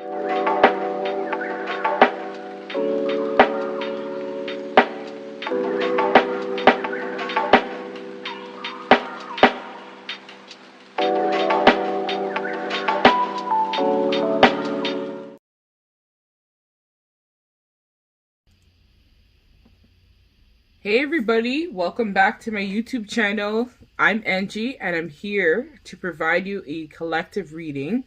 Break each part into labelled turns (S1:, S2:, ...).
S1: Hey everybody, welcome back to my YouTube channel. I'm Angie and I'm here to provide you a collective reading.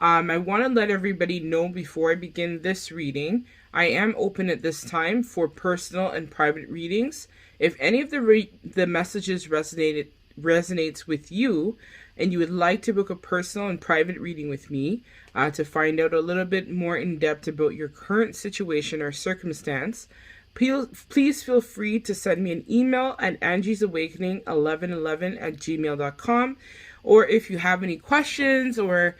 S1: I want to let everybody know before I begin this reading, I am open at this time for personal and private readings. If any of the messages resonates with you and you would like to book a personal and private reading with me to find out a little bit more in depth about your current situation or circumstance, please feel free to send me an email at angiesawakening1111@gmail.com. Or if you have any questions or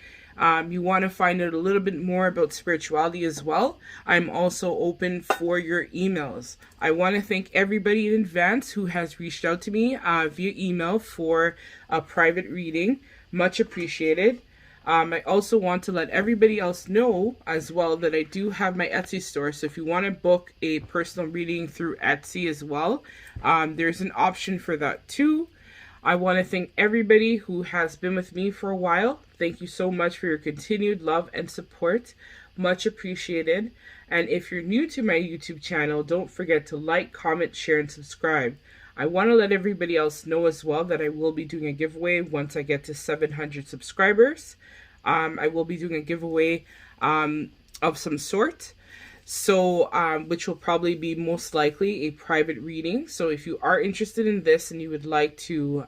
S1: you want to find out a little bit more about spirituality as well, I'm also open for your emails. I want to thank everybody in advance who has reached out to me via email for a private reading. Much appreciated. I also want to let everybody else know as well that I do have my Etsy store. So if you want to book a personal reading through Etsy as well, there's an option for that too. I want to thank everybody who has been with me for a while. Thank you so much for your continued love and support. Much appreciated. And if you're new to my YouTube channel, don't forget to like, comment, share, and subscribe. I want to let everybody else know as well that I will be doing a giveaway once I get to 700 subscribers. I will be doing a giveaway of some sort, so which will probably be most likely a private reading. So if you are interested in this and you would like to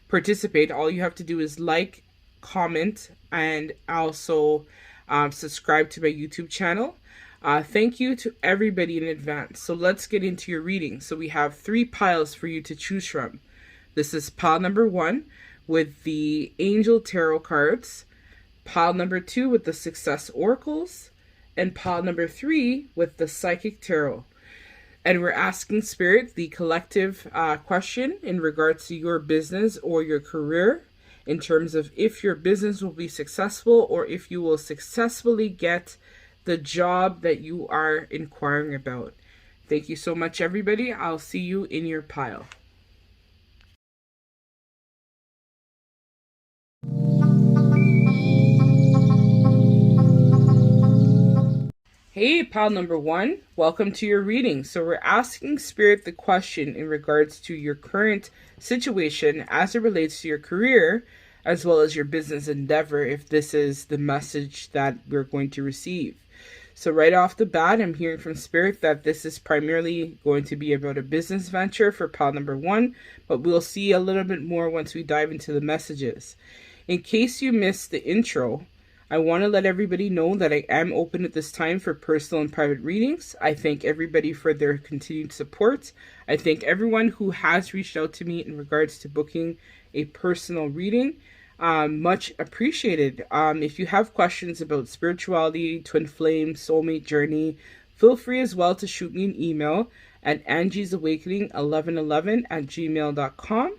S1: participate, all you have to do is like, comment, and also subscribe to my YouTube channel. Thank you to everybody in advance. So let's get into your reading. So we have 3 piles for you to choose from. This is pile number 1 with the Angel Tarot cards, pile number 2 with the Success Oracles, and pile number 3 with the Psychic Tarot. And we're asking Spirit the collective question in regards to your business or your career, in terms of if your business will be successful or if you will successfully get the job that you are inquiring about. Thank you so much, everybody. I'll see you in your pile. Hey, pile number 1, welcome to your reading. So we're asking Spirit the question in regards to your current situation as it relates to your career, as well as your business endeavor, if this is the message that we're going to receive. So right off the bat, I'm hearing from Spirit that this is primarily going to be about a business venture for pile number 1, but we'll see a little bit more once we dive into the messages. In case you missed the intro, I want to let everybody know that I am open at this time for personal and private readings. I thank everybody for their continued support. I thank everyone who has reached out to me in regards to booking a personal reading. Much appreciated. If you have questions about spirituality, twin flame, soulmate journey, feel free as well to shoot me an email at angiesawakening1111@gmail.com.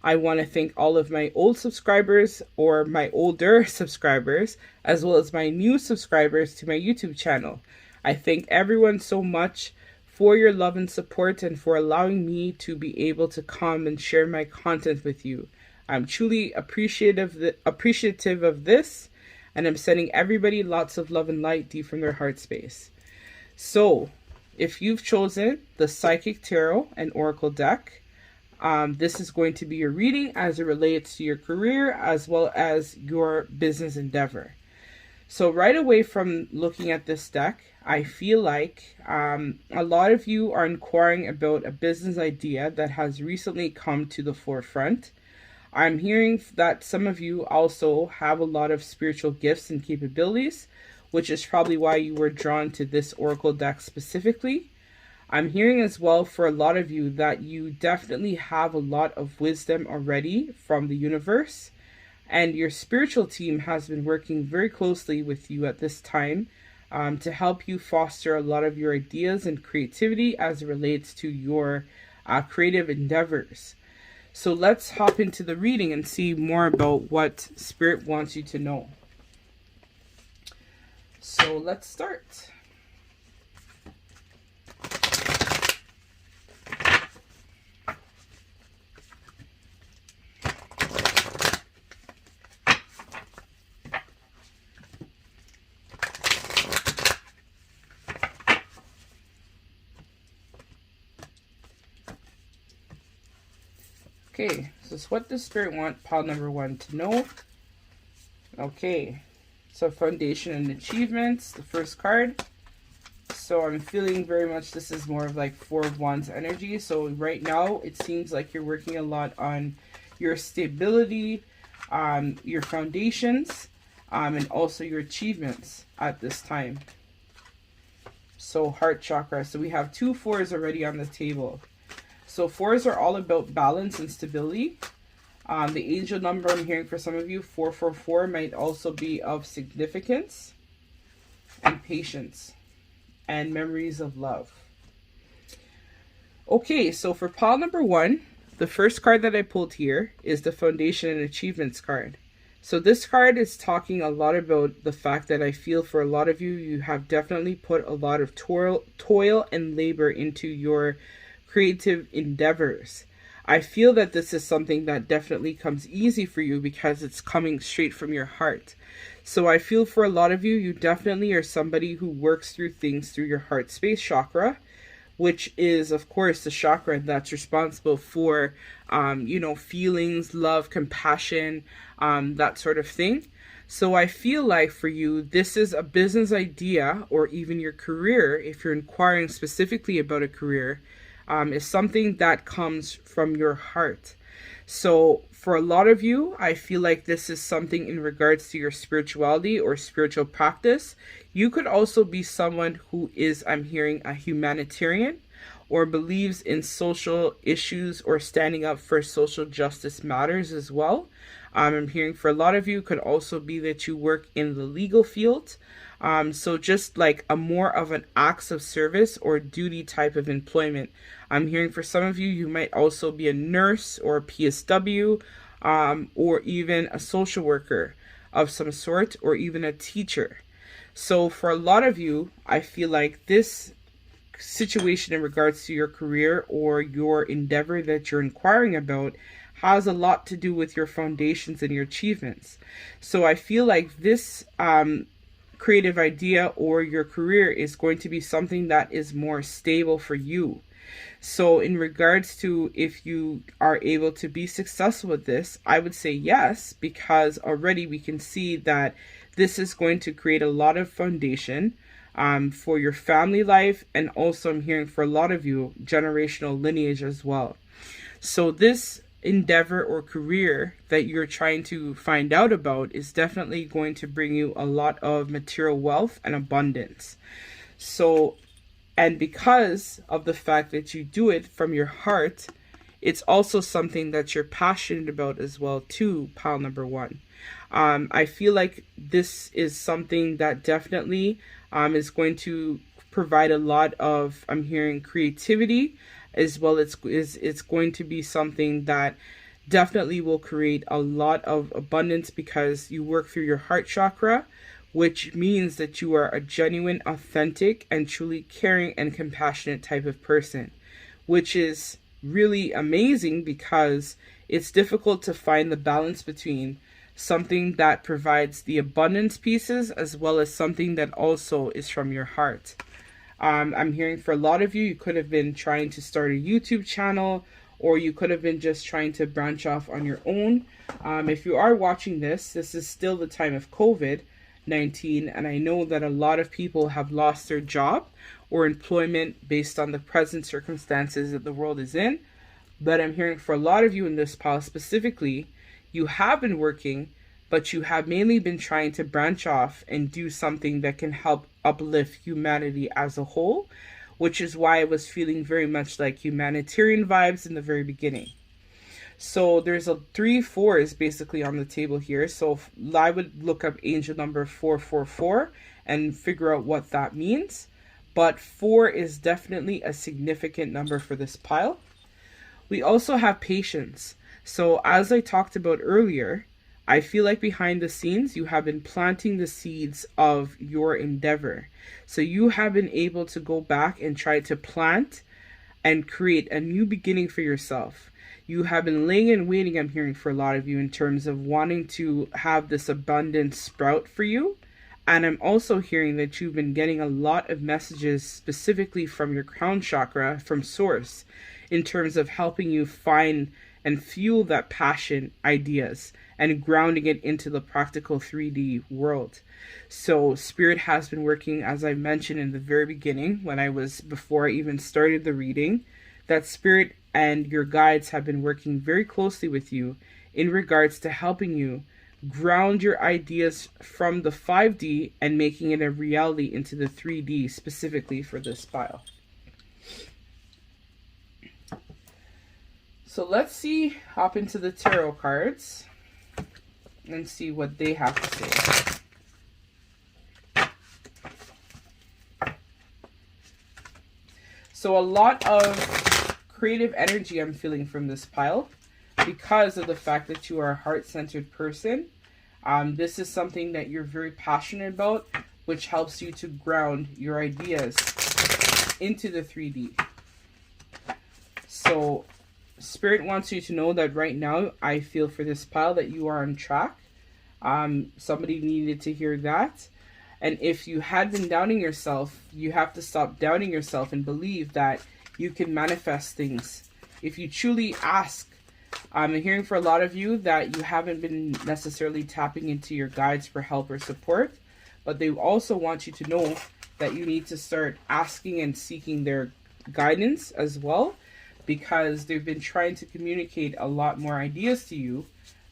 S1: I want to thank all of my old subscribers or my older subscribers, as well as my new subscribers to my YouTube channel. I thank everyone so much for your love and support and for allowing me to be able to come and share my content with you. I'm truly appreciative of this, and I'm sending everybody lots of love and light deep from their heart space. So, if you've chosen the Psychic Tarot and Oracle deck, this is going to be your reading as it relates to your career as well as your business endeavor. So right away from looking at this deck, I feel like a lot of you are inquiring about a business idea that has recently come to the forefront. I'm hearing that some of you also have a lot of spiritual gifts and capabilities, which is probably why you were drawn to this Oracle deck specifically. I'm hearing as well for a lot of you that you definitely have a lot of wisdom already from the universe, and your spiritual team has been working very closely with you at this time to help you foster a lot of your ideas and creativity as it relates to your creative endeavors. So let's hop into the reading and see more about what Spirit wants you to know. So let's start. Okay, so it's what does Spirit want pile number 1 to know? Okay, so foundation and achievements, the first card. So I'm feeling very much this is more of like 4 of Wands energy. So right now it seems like you're working a lot on your stability, your foundations, and also your achievements at this time. So heart chakra. So we have 2 4s already on the table. So 4s are all about balance and stability. The angel number I'm hearing for some of you, 444, might also be of significance and patience and memories of love. Okay, so for pile number 1, the first card that I pulled here is the Foundation and Achievements card. So this card is talking a lot about the fact that I feel for a lot of you, you have definitely put a lot of toil and labor into your creative endeavors. I feel that this is something that definitely comes easy for you because it's coming straight from your heart. So I feel for a lot of you, you definitely are somebody who works through things through your heart space chakra, which is, of course, the chakra that's responsible for, feelings, love, compassion, that sort of thing. So I feel like for you, this is a business idea or even your career, if you're inquiring specifically about a career, is something that comes from your heart. So for a lot of you, I feel like this is something in regards to your spirituality or spiritual practice. You could also be someone who is, I'm hearing, a humanitarian or believes in social issues or standing up for social justice matters as well. I'm hearing for a lot of you could also be that you work in the legal field. So just like a more of an acts of service or duty type of employment. I'm hearing for some of you, you might also be a nurse or a PSW, or even a social worker of some sort, or even a teacher. So for a lot of you, I feel like this situation in regards to your career or your endeavor that you're inquiring about has a lot to do with your foundations and your achievements. So I feel like this creative idea or your career is going to be something that is more stable for you. So in regards to if you are able to be successful with this, I would say yes, because already we can see that this is going to create a lot of foundation for your family life, and also I'm hearing for a lot of you generational lineage as well. So this endeavor or career that you're trying to find out about is definitely going to bring you a lot of material wealth and abundance. So, and because of the fact that you do it from your heart, it's also something that you're passionate about as well too, pile number 1. I feel like this is something that definitely is going to provide a lot of, I'm hearing, creativity as well. It's going to be something that definitely will create a lot of abundance because you work through your heart chakra, which means that you are a genuine, authentic, and truly caring and compassionate type of person, which is really amazing because it's difficult to find the balance between something that provides the abundance pieces as well as something that also is from your heart. I'm hearing for a lot of you, you could have been trying to start a YouTube channel, or you could have been just trying to branch off on your own. If you are watching this is still the time of COVID-19, and I know that a lot of people have lost their job or employment based on the present circumstances that the world is in. But I'm hearing for a lot of you in this pile specifically, you have been working, but you have mainly been trying to branch off and do something that can help uplift humanity as a whole, which is why I was feeling very much like humanitarian vibes in the very beginning. So there's 3 4s basically on the table here. So I would look up angel number 444 and figure out what that means. But 4 is definitely a significant number for this pile. We also have patience. So as I talked about earlier, I feel like behind the scenes, you have been planting the seeds of your endeavor. So you have been able to go back and try to plant and create a new beginning for yourself. You have been laying and waiting, I'm hearing, for a lot of you in terms of wanting to have this abundance sprout for you. And I'm also hearing that you've been getting a lot of messages specifically from your crown chakra, from Source, in terms of helping you find and fuel that passion, ideas, and grounding it into the practical 3D world. So Spirit has been working, as I mentioned in the very beginning, before I even started the reading, that Spirit and your guides have been working very closely with you in regards to helping you ground your ideas from the 5D and making it a reality into the 3D, specifically for this file. So let's hop into the tarot cards and see what they have to say. So a lot of creative energy I'm feeling from this pile because of the fact that you are a heart-centered person. This is something that you're very passionate about, which helps you to ground your ideas into the 3D. So Spirit wants you to know that right now, I feel for this pile that you are on track. Somebody needed to hear that. And if you had been doubting yourself, you have to stop doubting yourself and believe that you can manifest things. If you truly ask, I'm hearing for a lot of you that you haven't been necessarily tapping into your guides for help or support, but they also want you to know that you need to start asking and seeking their guidance as well, because they've been trying to communicate a lot more ideas to you,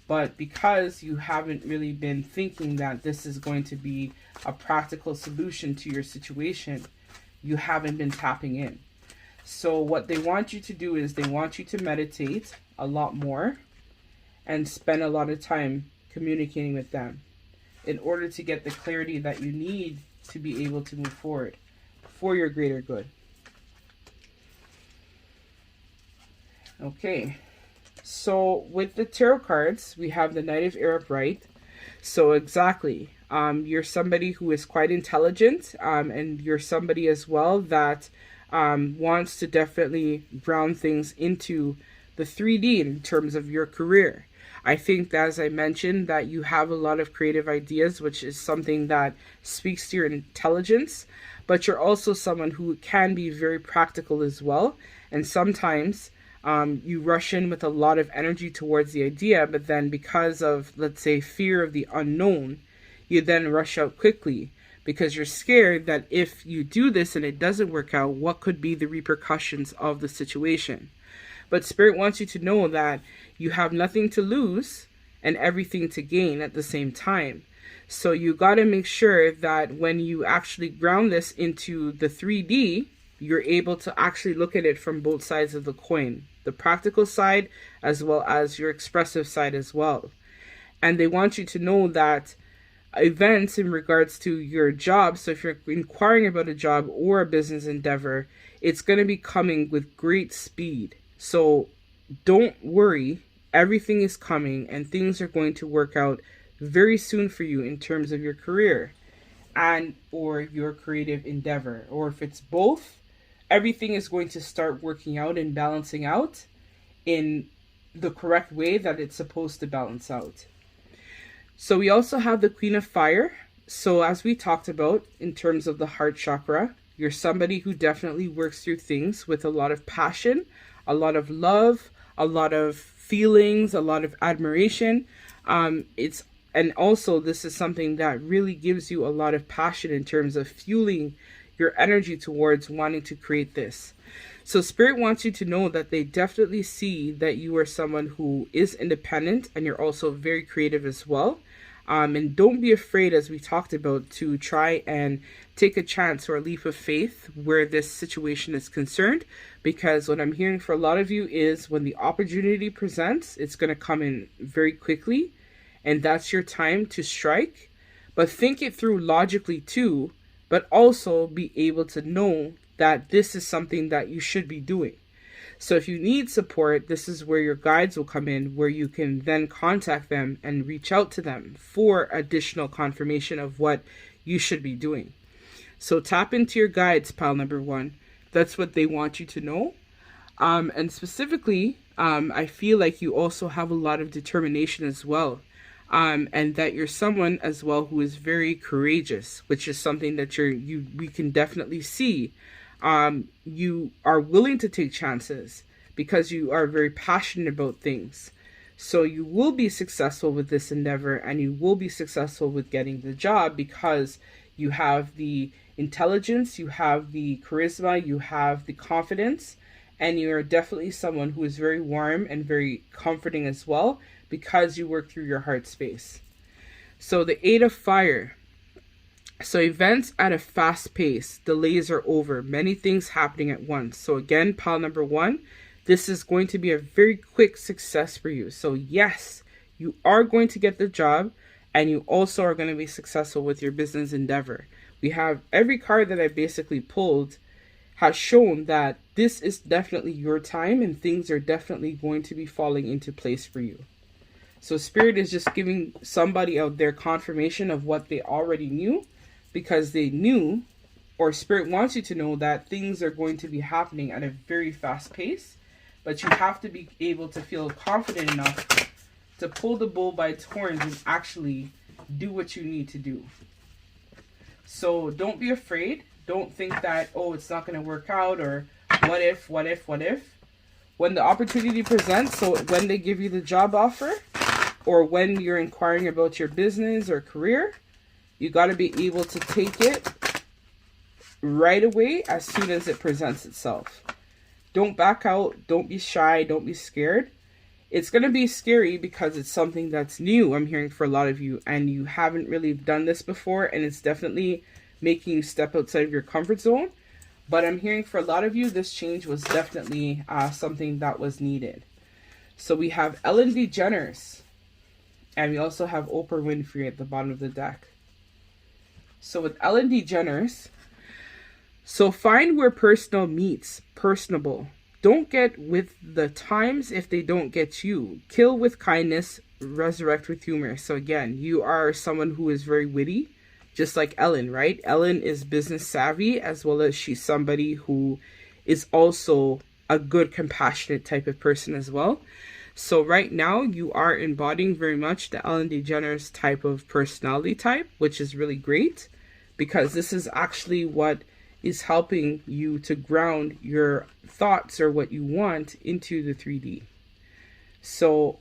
S1: but because you haven't really been thinking that this is going to be a practical solution to your situation, you haven't been tapping in. So what they want you to do is they want you to meditate a lot more and spend a lot of time communicating with them in order to get the clarity that you need to be able to move forward for your greater good. Okay, so with the tarot cards, we have the Knight of Air upright. So exactly, you're somebody who is quite intelligent, and you're somebody as well that wants to definitely ground things into the 3D in terms of your career. I think that, as I mentioned, that you have a lot of creative ideas, which is something that speaks to your intelligence, but you're also someone who can be very practical as well. And sometimes you rush in with a lot of energy towards the idea, but then because of, let's say, fear of the unknown, you then rush out quickly because you're scared that if you do this and it doesn't work out, what could be the repercussions of the situation? But Spirit wants you to know that you have nothing to lose and everything to gain at the same time. So you got to make sure that when you actually ground this into the 3D, you're able to actually look at it from both sides of the coin, the practical side as well as your expressive side as well. And they want you to know that events in regards to your job, so if you're inquiring about a job or a business endeavor, it's going to be coming with great speed. So don't worry, everything is coming and things are going to work out very soon for you in terms of your career and or your creative endeavor. Or if it's both, everything is going to start working out and balancing out in the correct way that it's supposed to balance out. So we also have the Queen of Fire. So as we talked about in terms of the heart chakra, you're somebody who definitely works through things with a lot of passion, a lot of love, a lot of feelings, a lot of admiration. And also this is something that really gives you a lot of passion in terms of fueling your energy towards wanting to create this. So Spirit wants you to know that they definitely see that you are someone who is independent and you're also very creative as well. And don't be afraid, as we talked about, to try and take a chance or a leap of faith where this situation is concerned. Because what I'm hearing for a lot of you is when the opportunity presents, it's going to come in very quickly. And that's your time to strike. But think it through logically too, but also be able to know that this is something that you should be doing. So if you need support, this is where your guides will come in, where you can then contact them and reach out to them for additional confirmation of what you should be doing. So tap into your guides, pile number one. That's what they want you to know. And specifically, I feel like you also have a lot of determination as well. And that you're someone as well who is very courageous, which is something that we can definitely see. You are willing to take chances because you are very passionate about things. So you will be successful with this endeavor, and you will be successful with getting the job because you have the intelligence, you have the charisma, you have the confidence, and you are definitely someone who is very warm and very comforting as well, because you work through your heart space. So the 8 of Fire. So events at a fast pace, delays are over, many things happening at once. So again, pile number one, this is going to be a very quick success for you. So yes, you are going to get the job, and you also are going to be successful with your business endeavor. We have every card that I basically pulled has shown that this is definitely your time, and things are definitely going to be falling into place for you. So Spirit is just giving somebody out there confirmation of what they already knew, because they knew, or Spirit wants you to know, that things are going to be happening at a very fast pace, but you have to be able to feel confident enough to pull the bull by its horns and actually do what you need to do. So don't be afraid. Don't think that, oh, it's not going to work out, or what if. When the opportunity presents, so when they give you the job offer, or when you're inquiring about your business or career, you got to be able to take it right away as soon as it presents itself. Don't back out. Don't be shy. Don't be scared. It's going to be scary because it's something that's new, I'm hearing, for a lot of you, and you haven't really done this before, and it's definitely making you step outside of your comfort zone. But I'm hearing for a lot of you, this change was definitely something that was needed. So we have Ellen DeGeneres, and we also have Oprah Winfrey at the bottom of the deck. So with Ellen DeGeneres, so find where personal meets personable. Don't get with the times if they don't get you. Kill with kindness, resurrect with humor. So again, you are someone who is very witty, just like Ellen, right? Ellen is business savvy, as well as she's somebody who is also a good, compassionate type of person as well. So right now, you are embodying very much the Ellen DeGeneres type of personality type, which is really great, because this is actually what is helping you to ground your thoughts or what you want into the 3D. So,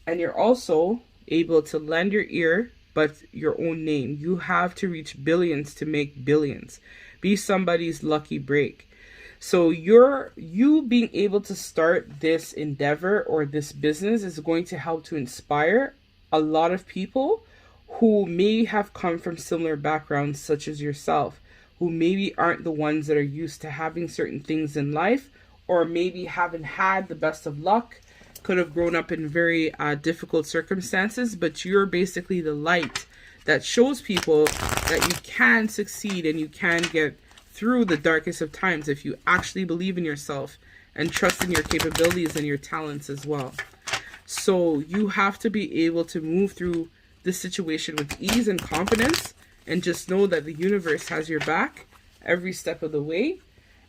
S1: and you're also able to lend your ear, but your own name. You have to reach billions to make billions. Be somebody's lucky break. So you being able to start this endeavor or this business is going to help to inspire a lot of people who may have come from similar backgrounds, such as yourself, who maybe aren't the ones that are used to having certain things in life, or maybe haven't had the best of luck, could have grown up in very difficult circumstances, but you're basically the light that shows people that you can succeed and you can get through the darkest of times if you actually believe in yourself and trust in your capabilities and your talents as well. So you have to be able to move through this situation with ease and confidence, and just know that the universe has your back every step of the way.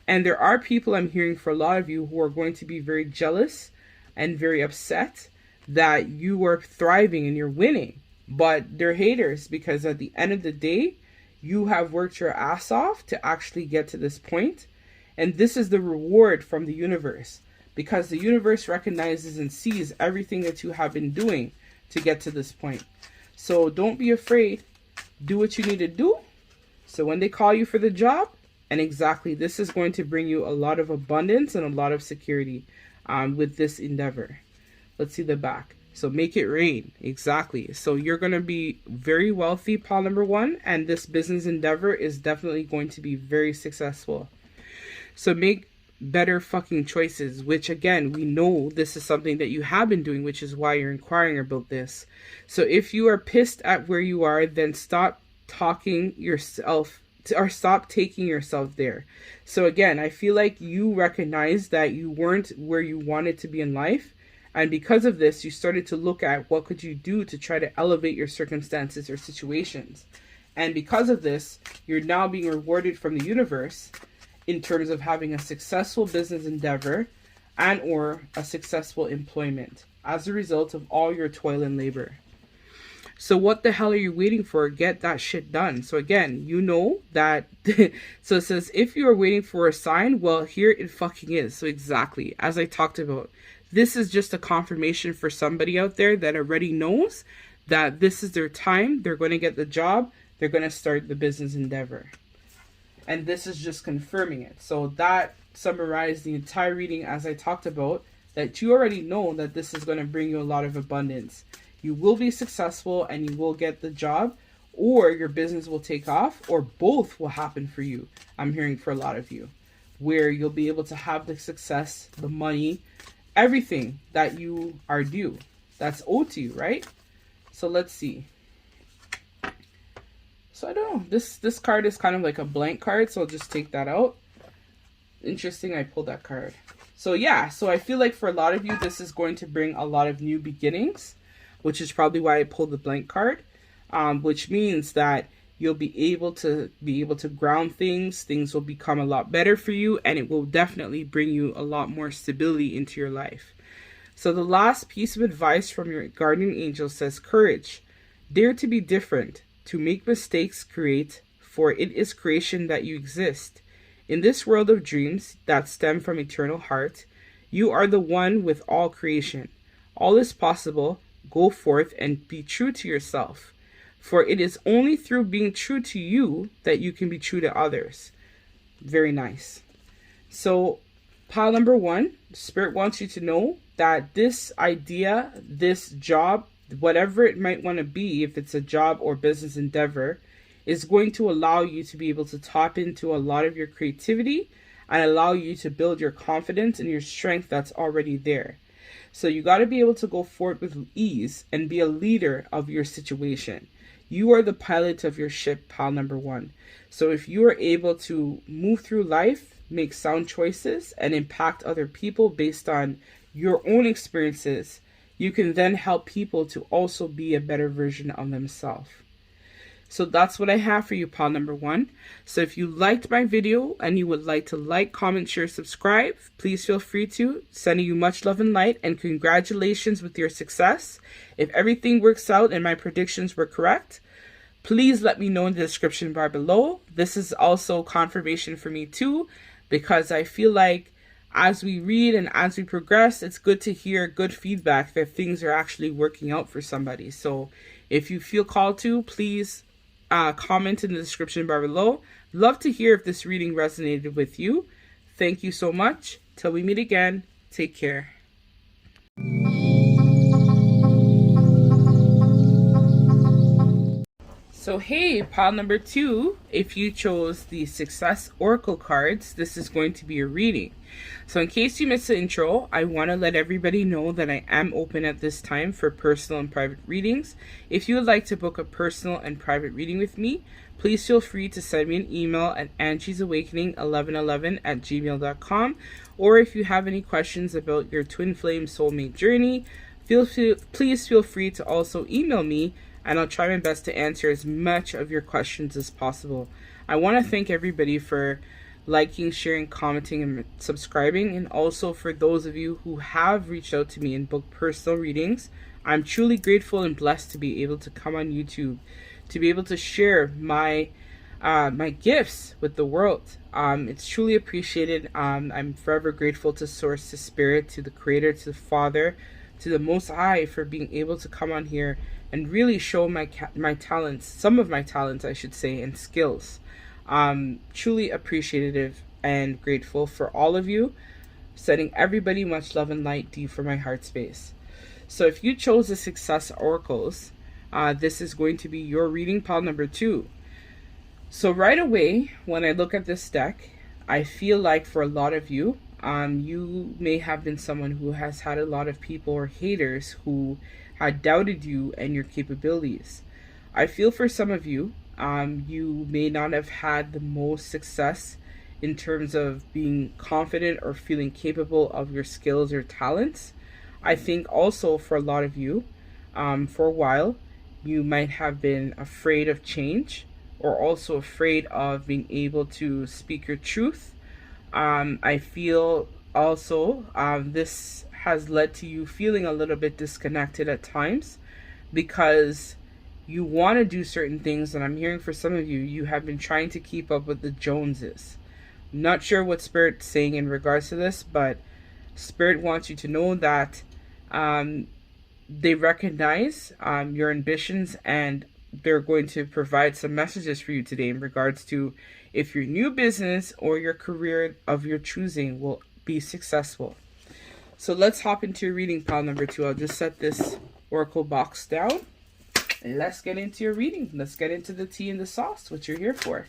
S1: And there are people, I'm hearing for a lot of you, who are going to be very jealous and very upset that you are thriving and you're winning. But they're haters, because at the end of the day, you have worked your ass off to actually get to this point. And this is the reward from the universe, because the universe recognizes and sees everything that you have been doing to get to this point. So don't be afraid. Do what you need to do. So when they call you for the job, and exactly, this is going to bring you a lot of abundance and a lot of security with this endeavor. Let's see the back. So make it rain. Exactly. So you're going to be very wealthy, pile number one, and this business endeavor is definitely going to be very successful. So make better fucking choices, which again, we know this is something that you have been doing, which is why you're inquiring about this. So if you are pissed at where you are, then stop talking yourself or stop taking yourself there. So again, I feel like you recognize that you weren't where you wanted to be in life. And because of this, you started to look at what could you do to try to elevate your circumstances or situations. And because of this, you're now being rewarded from the universe in terms of having a successful business endeavor and or a successful employment as a result of all your toil and labor. So what the hell are you waiting for? Get that shit done. So again, you know that, so it says, if you are waiting for a sign, well, here it fucking is. So exactly, as I talked about, this is just a confirmation for somebody out there that already knows that this is their time. They're going to get the job. They're going to start the business endeavor. And this is just confirming it. So that summarized the entire reading as I talked about, that you already know that this is going to bring you a lot of abundance. You will be successful and you will get the job, or your business will take off, or both will happen for you. I'm hearing for a lot of you, where you'll be able to have the success, the money, everything that you are due. That's owed to you, right? So let's see. So I don't know. This card is kind of like a blank card, so I'll just take that out. Interesting, I pulled that card. So yeah, so I feel like for a lot of you, this is going to bring a lot of new beginnings, which is probably why I pulled the blank card, which means that you'll be able to ground things. Things will become a lot better for you, and it will definitely bring you a lot more stability into your life. So the last piece of advice from your guardian angel says, courage, dare to be different, to make mistakes, create, for it is creation that you exist. In this world of dreams that stem from eternal heart, you are the one with all creation. All is possible. Go forth and be true to yourself. For it is only through being true to you that you can be true to others. Very nice. So, pile number 1, Spirit wants you to know that this idea, this job, whatever it might want to be, if it's a job or business endeavor, is going to allow you to be able to tap into a lot of your creativity and allow you to build your confidence and your strength that's already there. So you got to be able to go forward with ease and be a leader of your situation. You are the pilot of your ship, pile number 1. So if you are able to move through life, make sound choices, and impact other people based on your own experiences, you can then help people to also be a better version of themselves. So that's what I have for you, pile number 1. So if you liked my video and you would like to like, comment, share, subscribe, please feel free to. Sending you much love and light, and congratulations with your success. If everything works out and my predictions were correct, please let me know in the description bar below. This is also confirmation for me too, because I feel like as we read and as we progress, it's good to hear good feedback that things are actually working out for somebody. So if you feel called to, please comment in the description bar below. Love to hear if this reading resonated with you. Thank you so much. Till we meet again, take care. So hey, pile number 2, if you chose the Success Oracle cards, this is going to be a reading. So in case you missed the intro, I want to let everybody know that I am open at this time for personal and private readings. If you would like to book a personal and private reading with me, please feel free to send me an email at angiesawakening1111@gmail.com. Or if you have any questions about your twin flame soulmate journey, please feel free to also email me, and I'll try my best to answer as much of your questions as possible. I want to thank everybody for liking, sharing, commenting, and subscribing, and also for those of you who have reached out to me and booked personal readings. I'm truly grateful and blessed to be able to come on YouTube, to be able to share my gifts with the world. It's truly appreciated. I'm forever grateful to Source, to Spirit, to the Creator, to the Father, to the Most High for being able to come on here and really show my talents, some of my talents, I should say, and skills. Truly appreciative and grateful for all of you. Sending everybody much love and light deep from my heart space. So if you chose the Success Oracles, this is going to be your reading, pile number 2. So right away, when I look at this deck, I feel like for a lot of you, you may have been someone who has had a lot of people or haters who had doubted you and your capabilities. I feel for some of you, You may not have had the most success in terms of being confident or feeling capable of your skills or talents. I think also for a lot of you, for a while, you might have been afraid of change or also afraid of being able to speak your truth. I feel also this has led to you feeling a little bit disconnected at times because you want to do certain things, and I'm hearing for some of you, you have been trying to keep up with the Joneses. Not sure what Spirit's saying in regards to this, but Spirit wants you to know that they recognize your ambitions, and they're going to provide some messages for you today in regards to if your new business or your career of your choosing will be successful. So let's hop into your reading, pile number 2. I'll just set this oracle box down. And let's get into your reading. Let's get into the tea and the sauce, what you're here for.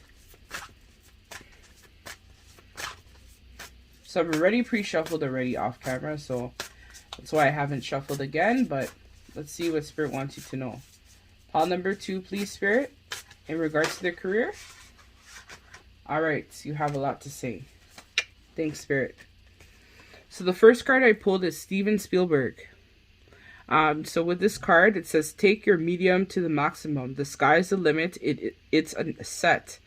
S1: So I'm already pre-shuffled already off camera, so that's why I haven't shuffled again, but let's see what Spirit wants you to know. Pile number 2, please, Spirit, in regards to their career. All right, so you have a lot to say. Thanks, Spirit. So the first card I pulled is Steven Spielberg. So with this card, it says, take your medium to the maximum. The sky's the limit. It's a set.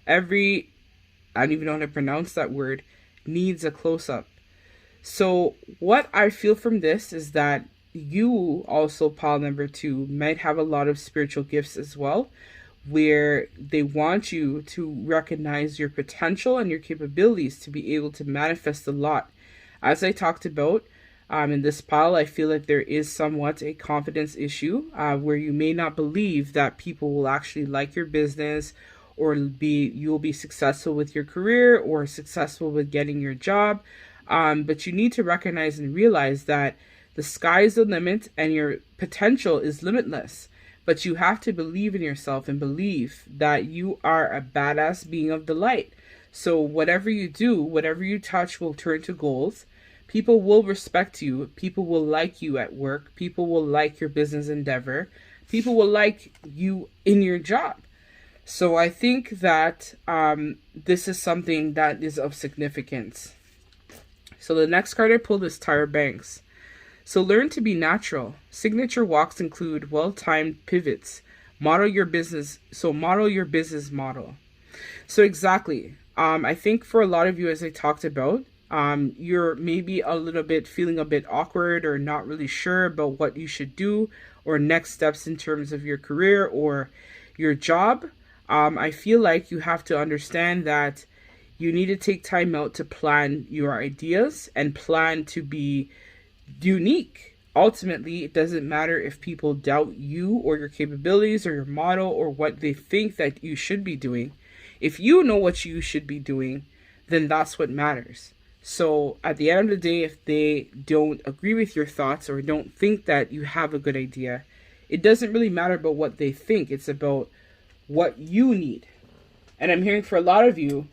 S1: I don't even know how to pronounce that word, needs a close-up. So what I feel from this is that you also, pile number 2, might have a lot of spiritual gifts as well, where they want you to recognize your potential and your capabilities to be able to manifest a lot. As I talked about, in this pile, I feel like there is somewhat a confidence issue where you may not believe that people will actually like your business, or you'll be successful with your career or successful with getting your job. But you need to recognize and realize that the sky is the limit and your potential is limitless. But you have to believe in yourself and believe that you are a badass being of the light. So whatever you do, whatever you touch will turn to gold. People will respect you. People will like you at work. People will like your business endeavor. People will like you in your job. So I think that this is something that is of significance. So the next card I pulled is Tyra Banks. So learn to be natural. Signature walks include well-timed pivots. Model your business. So model your business model. So exactly. I think for a lot of you, as I talked about, you're maybe a little bit feeling a bit awkward or not really sure about what you should do or next steps in terms of your career or your job. I feel like you have to understand that you need to take time out to plan your ideas and plan to be unique. Ultimately, it doesn't matter if people doubt you or your capabilities or your model or what they think that you should be doing. If you know what you should be doing, then that's what matters. So at the end of the day, if they don't agree with your thoughts or don't think that you have a good idea, it doesn't really matter about what they think. It's about what you need. And I'm hearing for a lot of you,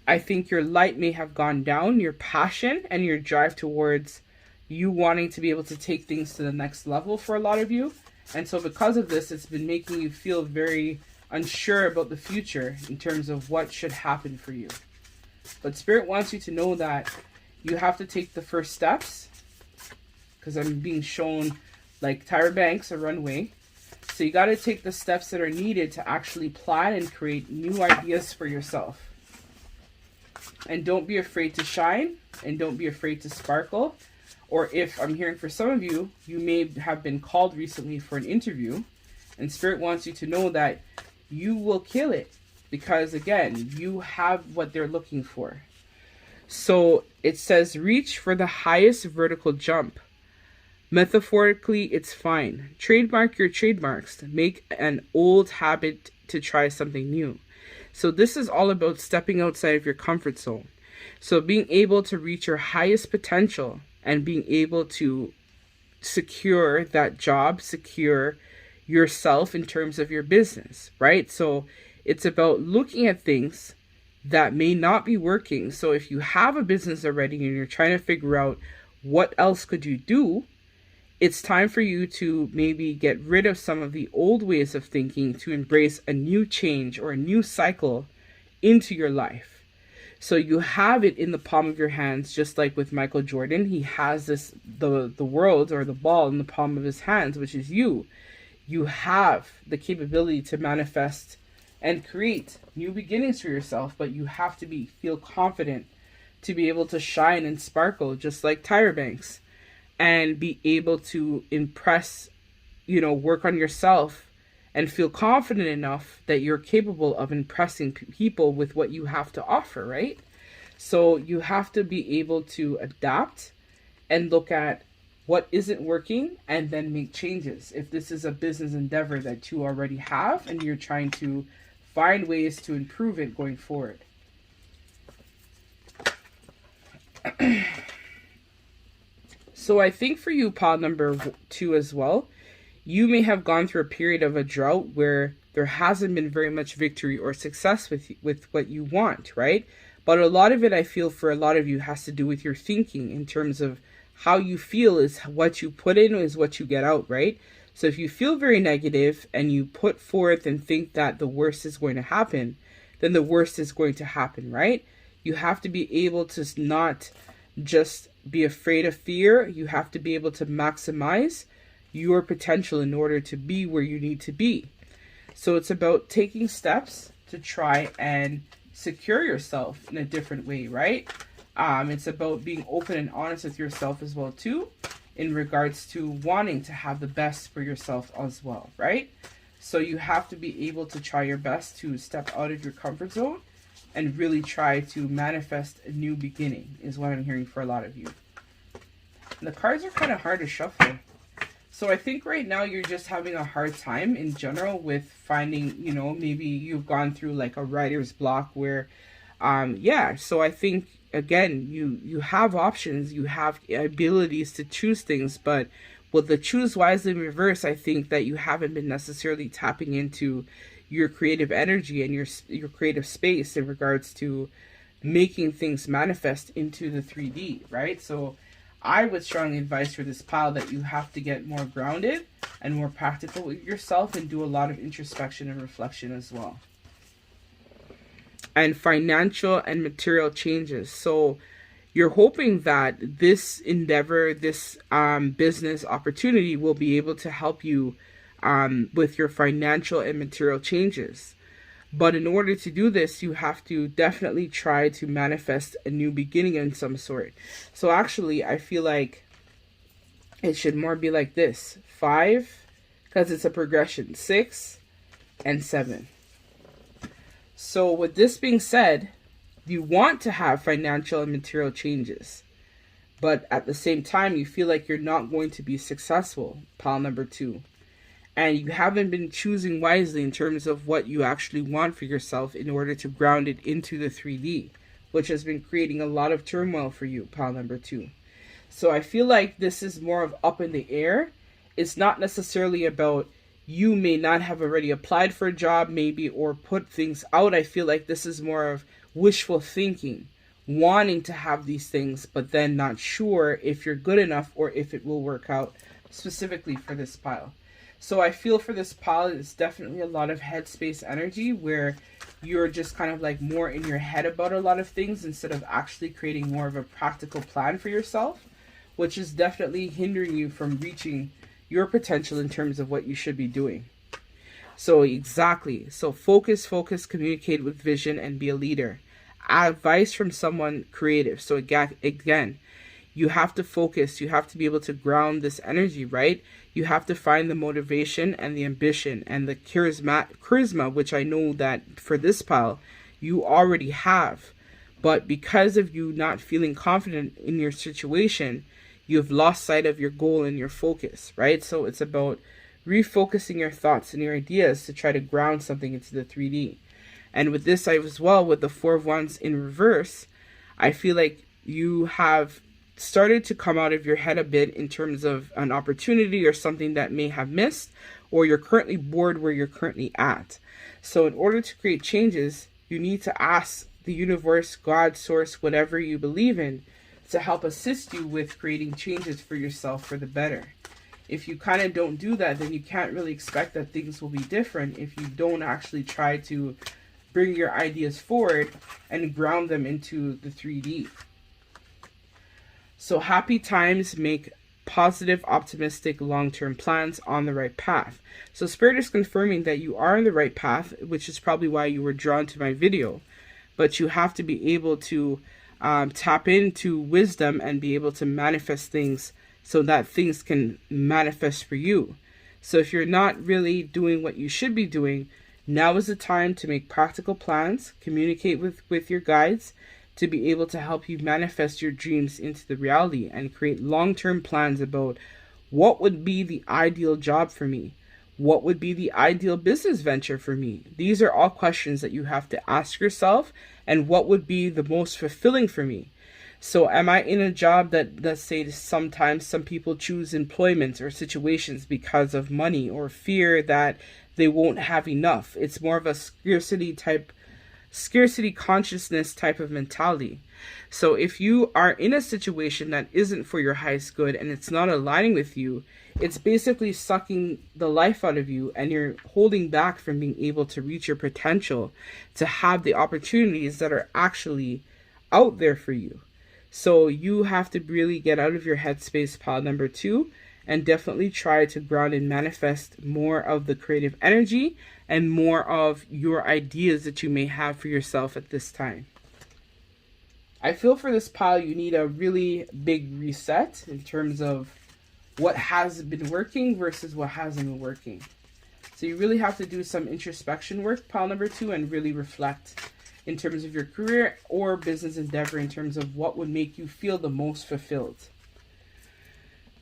S1: I think your light may have gone down, your passion and your drive towards you wanting to be able to take things to the next level for a lot of you. And so because of this, it's been making you feel very unsure about the future in terms of what should happen for you. But Spirit wants you to know that you have to take the first steps, because I'm being shown like Tyra Banks, a runway. So you got to take the steps that are needed to actually plan and create new ideas for yourself. And don't be afraid to shine, and don't be afraid to sparkle. Or if I'm hearing for some of you, you may have been called recently for an interview, and Spirit wants you to know that you will kill it. Because again, you have what they're looking for. So it says, reach for the highest vertical jump. Metaphorically, it's fine. Trademark your trademarks. Make an old habit to try something new. So this is all about stepping outside of your comfort zone. So being able to reach your highest potential and being able to secure that job, secure yourself in terms of your business, right? So it's about looking at things that may not be working. So if you have a business already and you're trying to figure out what else could you do, It's time for you to maybe get rid of some of the old ways of thinking to embrace a new change or a new cycle into your life. So you have it in the palm of your hands, just like with Michael Jordan. He has the world or the ball in the palm of his hands, which is you. You have the capability to manifest and create new beginnings for yourself, but you have to feel confident to be able to shine and sparkle just like Tyra Banks, and be able to impress, work on yourself and feel confident enough that you're capable of impressing people with what you have to offer, right? So you have to be able to adapt and look at what isn't working and then make changes. If this is a business endeavor that you already have and you're trying to find ways to improve it going forward. So I think for you, pile number 2 as well, you may have gone through a period of a drought where there hasn't been very much victory or success with what you want, right? But a lot of it, I feel, for a lot of you has to do with your thinking in terms of how you feel is what you put in is what you get out, right? So if you feel very negative and you put forth and think that the worst is going to happen, then the worst is going to happen, right? You have to be able to not just be afraid of fear. You have to be able to maximize your potential in order to be where you need to be. So it's about taking steps to try and secure yourself in a different way, right? It's about being open and honest with yourself as well too, in regards to wanting to have the best for yourself as well, right? So you have to be able to try your best to step out of your comfort zone and really try to manifest a new beginning is what I'm hearing for a lot of you. And the cards are kind of hard to shuffle. So I think right now you're just having a hard time in general with finding, maybe you've gone through like a writer's block where, so I think, again, you have options, you have abilities to choose things, but with the choose wisely in reverse, I think that you haven't been necessarily tapping into your creative energy and your creative space in regards to making things manifest into the 3D, right? So I would strongly advise for this pile that you have to get more grounded and more practical with yourself and do a lot of introspection and reflection as well. And financial and material changes. So you're hoping that this endeavor, this business opportunity will be able to help you with your financial and material changes. But in order to do this, you have to definitely try to manifest a new beginning in some sort. So actually, I feel like it should more be like this. 5, because it's a progression. 6 and 7. So with this being said, you want to have financial and material changes. But at the same time, you feel like you're not going to be successful. Pile number 2. And you haven't been choosing wisely in terms of what you actually want for yourself in order to ground it into the 3D, which has been creating a lot of turmoil for you, pile number 2. So I feel like this is more of up in the air. It's not necessarily about you may not have already applied for a job maybe or put things out. I feel like this is more of wishful thinking, wanting to have these things, but then not sure if you're good enough or if it will work out specifically for this pile. So I feel for this pile, it's definitely a lot of headspace energy where you're just kind of like more in your head about a lot of things instead of actually creating more of a practical plan for yourself, which is definitely hindering you from reaching your potential in terms of what you should be doing. So exactly. So focus, communicate with vision, and be a leader. Advice from someone creative. So again, you have to focus. You have to be able to ground this energy, right? You have to find the motivation and the ambition and the charisma, which I know that for this pile, you already have. But because of you not feeling confident in your situation, you've lost sight of your goal and your focus, right? So it's about refocusing your thoughts and your ideas to try to ground something into the 3D. And with this as well, with the 4 of Wands in reverse, I feel like you have started to come out of your head a bit in terms of an opportunity or something that may have missed, or you're currently bored where you're currently at. So in order to create changes, you need to ask the universe, God, source, whatever you believe in, to help assist you with creating changes for yourself for the better. if you kind of don't do that, then you can't really expect that things will be different if you don't actually try to bring your ideas forward and ground them into the 3D. So happy times make positive, optimistic, long-term plans on the right path. So Spirit is confirming that you are on the right path, which is probably why you were drawn to my video. But you have to be able to tap into wisdom and be able to manifest things so that things can manifest for you. So if you're not really doing what you should be doing, now is the time to make practical plans, communicate with your guides to be able to help you manifest your dreams into the reality and create long-term plans about what would be the ideal job for me, what would be the ideal business venture for me. These are all questions that you have to ask yourself, and what would be the most fulfilling for me. So am I in a job that, let's say, sometimes some people choose employments or situations because of money or fear that they won't have enough. It's more of a scarcity consciousness type of mentality. So if you are in a situation that isn't for your highest good and it's not aligning with you, it's basically sucking the life out of you, and you're holding back from being able to reach your potential, to have the opportunities that are actually out there for you. So you have to really get out of your headspace, pile number 2, and definitely try to ground and manifest more of the creative energy and more of your ideas that you may have for yourself at this time. I feel for this pile, you need a really big reset in terms of what has been working versus what hasn't been working. So you really have to do some introspection work, pile number 2, and really reflect in terms of your career or business endeavor in terms of what would make you feel the most fulfilled.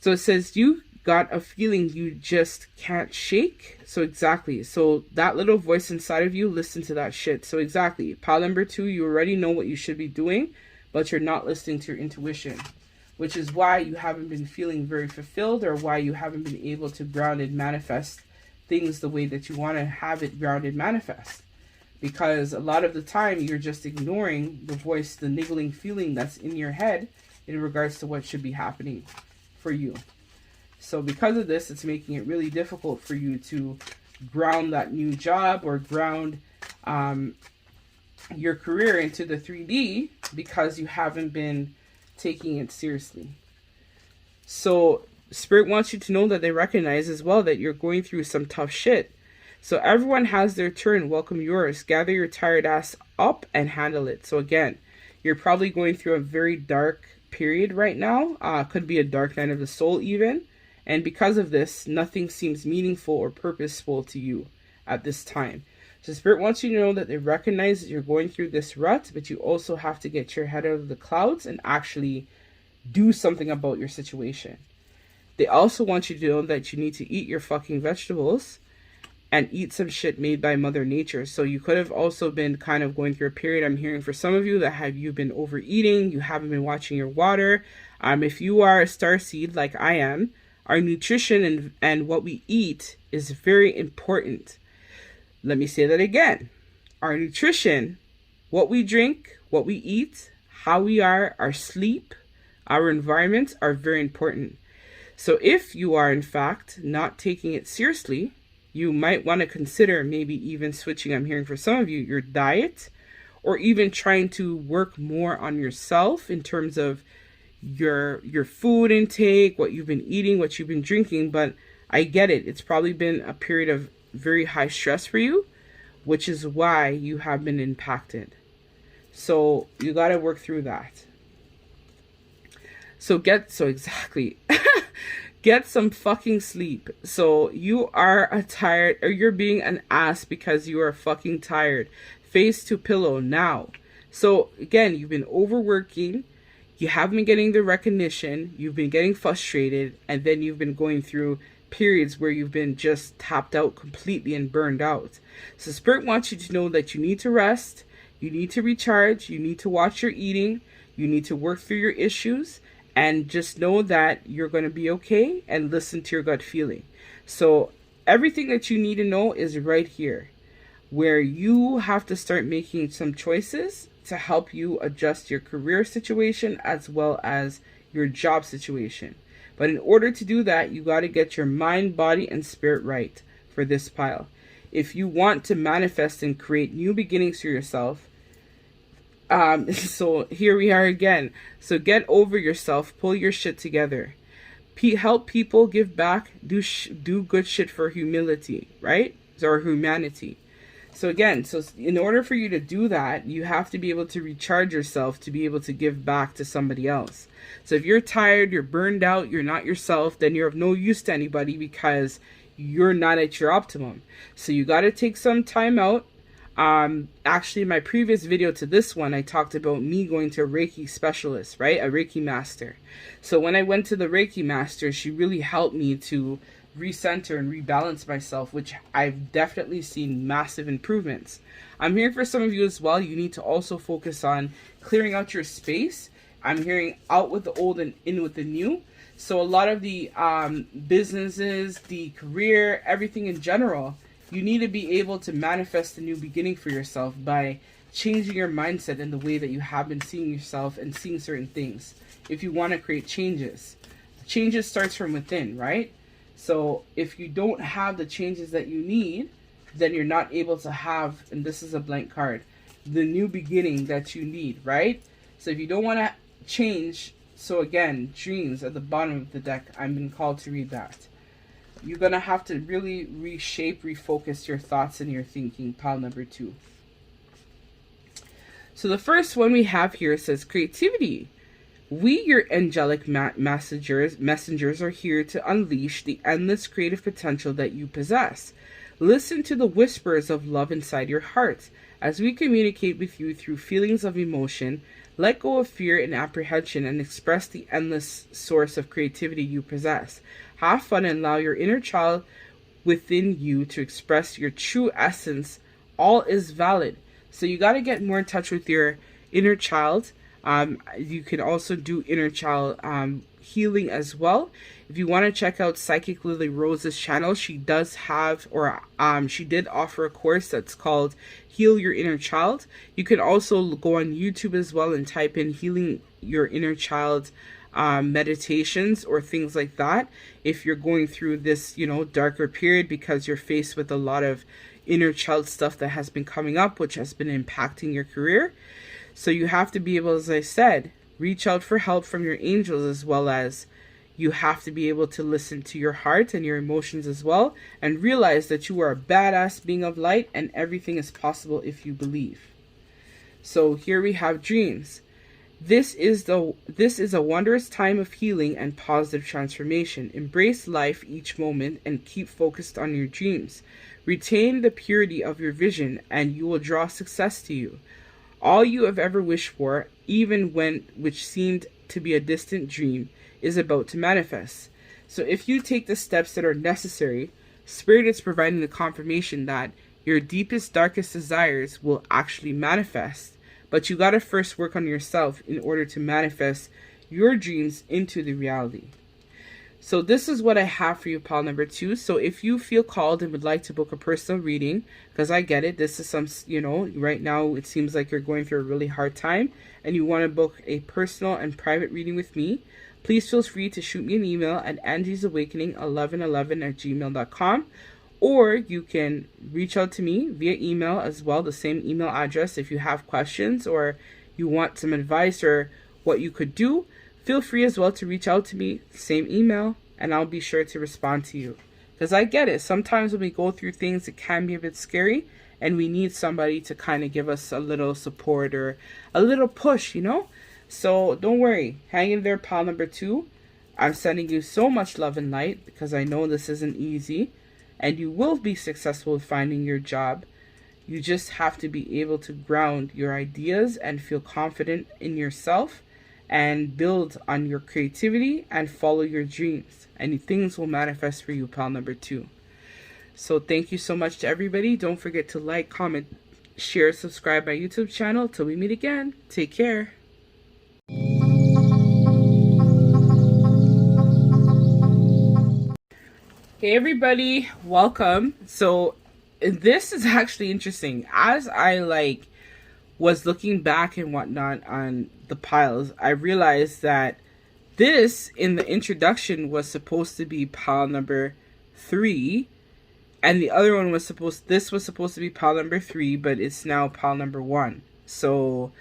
S1: So it says you got a feeling you just can't shake. So exactly. So that little voice inside of you, listen to that shit. So exactly. Pile number 2, you already know what you should be doing, but you're not listening to your intuition, which is why you haven't been feeling very fulfilled, or why you haven't been able to ground and manifest things the way that you want to have it grounded manifest. Because a lot of the time you're just ignoring the voice, the niggling feeling that's in your head in regards to what should be happening for you. So because of this, it's making it really difficult for you to ground that new job or ground your career into the 3D because you haven't been taking it seriously. So Spirit wants you to know that they recognize as well that you're going through some tough shit. So everyone has their turn. Welcome yours. Gather your tired ass up and handle it. So again, you're probably going through a very dark period right now. Could be a dark night of the soul even. And because of this, nothing seems meaningful or purposeful to you at this time. So Spirit wants you to know that they recognize that you're going through this rut, but you also have to get your head out of the clouds and actually do something about your situation. They also want you to know that you need to eat your fucking vegetables and eat some shit made by Mother Nature. So you could have also been kind of going through a period, I'm hearing for some of you, that you've been overeating, you haven't been watching your water. If you are a starseed like I am, our nutrition and what we eat is very important. Let me say that again. Our nutrition, what we drink, what we eat, how we are, our sleep, our environment are very important. So if you are in fact not taking it seriously, you might want to consider maybe even switching, I'm hearing for some of you, your diet, or even trying to work more on yourself in terms of your food intake, what you've been eating, what you've been drinking. But I get it. It's probably been a period of very high stress for you, which is why you have been impacted. So you got to work through that. So exactly. Get some fucking sleep. So you are tired, or you're being an ass because you are fucking tired. Face to pillow now. So again, you've been overworking. You haven't been getting the recognition. You've been getting frustrated. And then you've been going through periods where you've been just tapped out completely and burned out. So Spirit wants you to know that you need to rest. You need to recharge. You need to watch your eating. You need to work through your issues. And just know that you're going to be okay, and listen to your gut feeling. So everything that you need to know is right here, where you have to start making some choices to help you adjust your career situation as well as your job situation. But in order to do that, you got to get your mind, body, and spirit right for this pile. If you want to manifest and create new beginnings for yourself, so here we are again. So get over yourself, pull your shit together. Help people, give back, do good shit for humility, right? Or humanity. So again, so in order for you to do that, you have to be able to recharge yourself to be able to give back to somebody else. So if you're tired, you're burned out, you're not yourself, then you're of no use to anybody because you're not at your optimum. So you got to take some time out. Actually, in my previous video to this one, I talked about me going to a Reiki specialist, right? A Reiki master. So when I went to the Reiki master, she really helped me to recenter and rebalance myself, which I've definitely seen massive improvements. I'm here for some of you as well. You need to also focus on clearing out your space. I'm hearing out with the old and in with the new. So a lot of the businesses, the career, everything in general, you need to be able to manifest a new beginning for yourself by changing your mindset in the way that you have been seeing yourself and seeing certain things. If you want to create changes, changes starts from within, right? So if you don't have the changes that you need, then you're not able to have, and this is a blank card, the new beginning that you need, right? So if you don't want to change, so again, dreams at the bottom of the deck, I've been called to read that. You're going to have to really reshape, refocus your thoughts and your thinking, pile number 2. So the first one we have here says creativity. We, your angelic messengers, are here to unleash the endless creative potential that you possess. Listen to the whispers of love inside your heart. As we communicate with you through feelings of emotion, let go of fear and apprehension and express the endless source of creativity you possess. Have fun and allow your inner child within you to express your true essence. All is valid. So you got to get more in touch with your inner child. You can also do inner child healing as well. If you want to check out Psychic Lily Rose's channel, she does have, or she did offer a course that's called Heal Your Inner Child. You can also go on YouTube as well and type in Healing Your Inner Child meditations or things like that. If you're going through this, darker period because you're faced with a lot of inner child stuff that has been coming up, which has been impacting your career. So you have to be able, as I said, reach out for help from your angels, as well as you have to be able to listen to your heart and your emotions as well, and realize that you are a badass being of light and everything is possible if you believe. So here we have dreams. This is a wondrous time of healing and positive transformation. Embrace life each moment and keep focused on your dreams. Retain the purity of your vision and you will draw success to you. All you have ever wished for, even which seemed to be a distant dream, is about to manifest. So if you take the steps that are necessary, Spirit is providing the confirmation that your deepest, darkest desires will actually manifest. But you got to first work on yourself in order to manifest your dreams into the reality. So this is what I have for you, pile number 2. So if you feel called and would like to book a personal reading, because I get it, this is some, right now it seems like you're going through a really hard time and you want to book a personal and private reading with me, please feel free to shoot me an email at angiesawakening1111@gmail.com, or you can reach out to me via email as well, the same email address. If you have questions or you want some advice or what you could do, feel free as well to reach out to me, same email, and I'll be sure to respond to you. Because I get it. Sometimes when we go through things, it can be a bit scary, and we need somebody to kind of give us a little support or a little push, So don't worry. Hang in there, pile number 2. I'm sending you so much love and light because I know this isn't easy, and you will be successful with finding your job. You just have to be able to ground your ideas and feel confident in yourself and build on your creativity and follow your dreams, and things will manifest for you, pile number 2. So thank you so much to everybody. Don't forget to like, comment, share, subscribe my YouTube channel. Till we meet again, take care. Hey everybody, welcome. So this is actually interesting. As I was looking back and whatnot on the piles, I realized that This, in the introduction, was supposed to be pile number 3. And the other one was this was supposed to be pile number 3, but it's now pile number 1. So,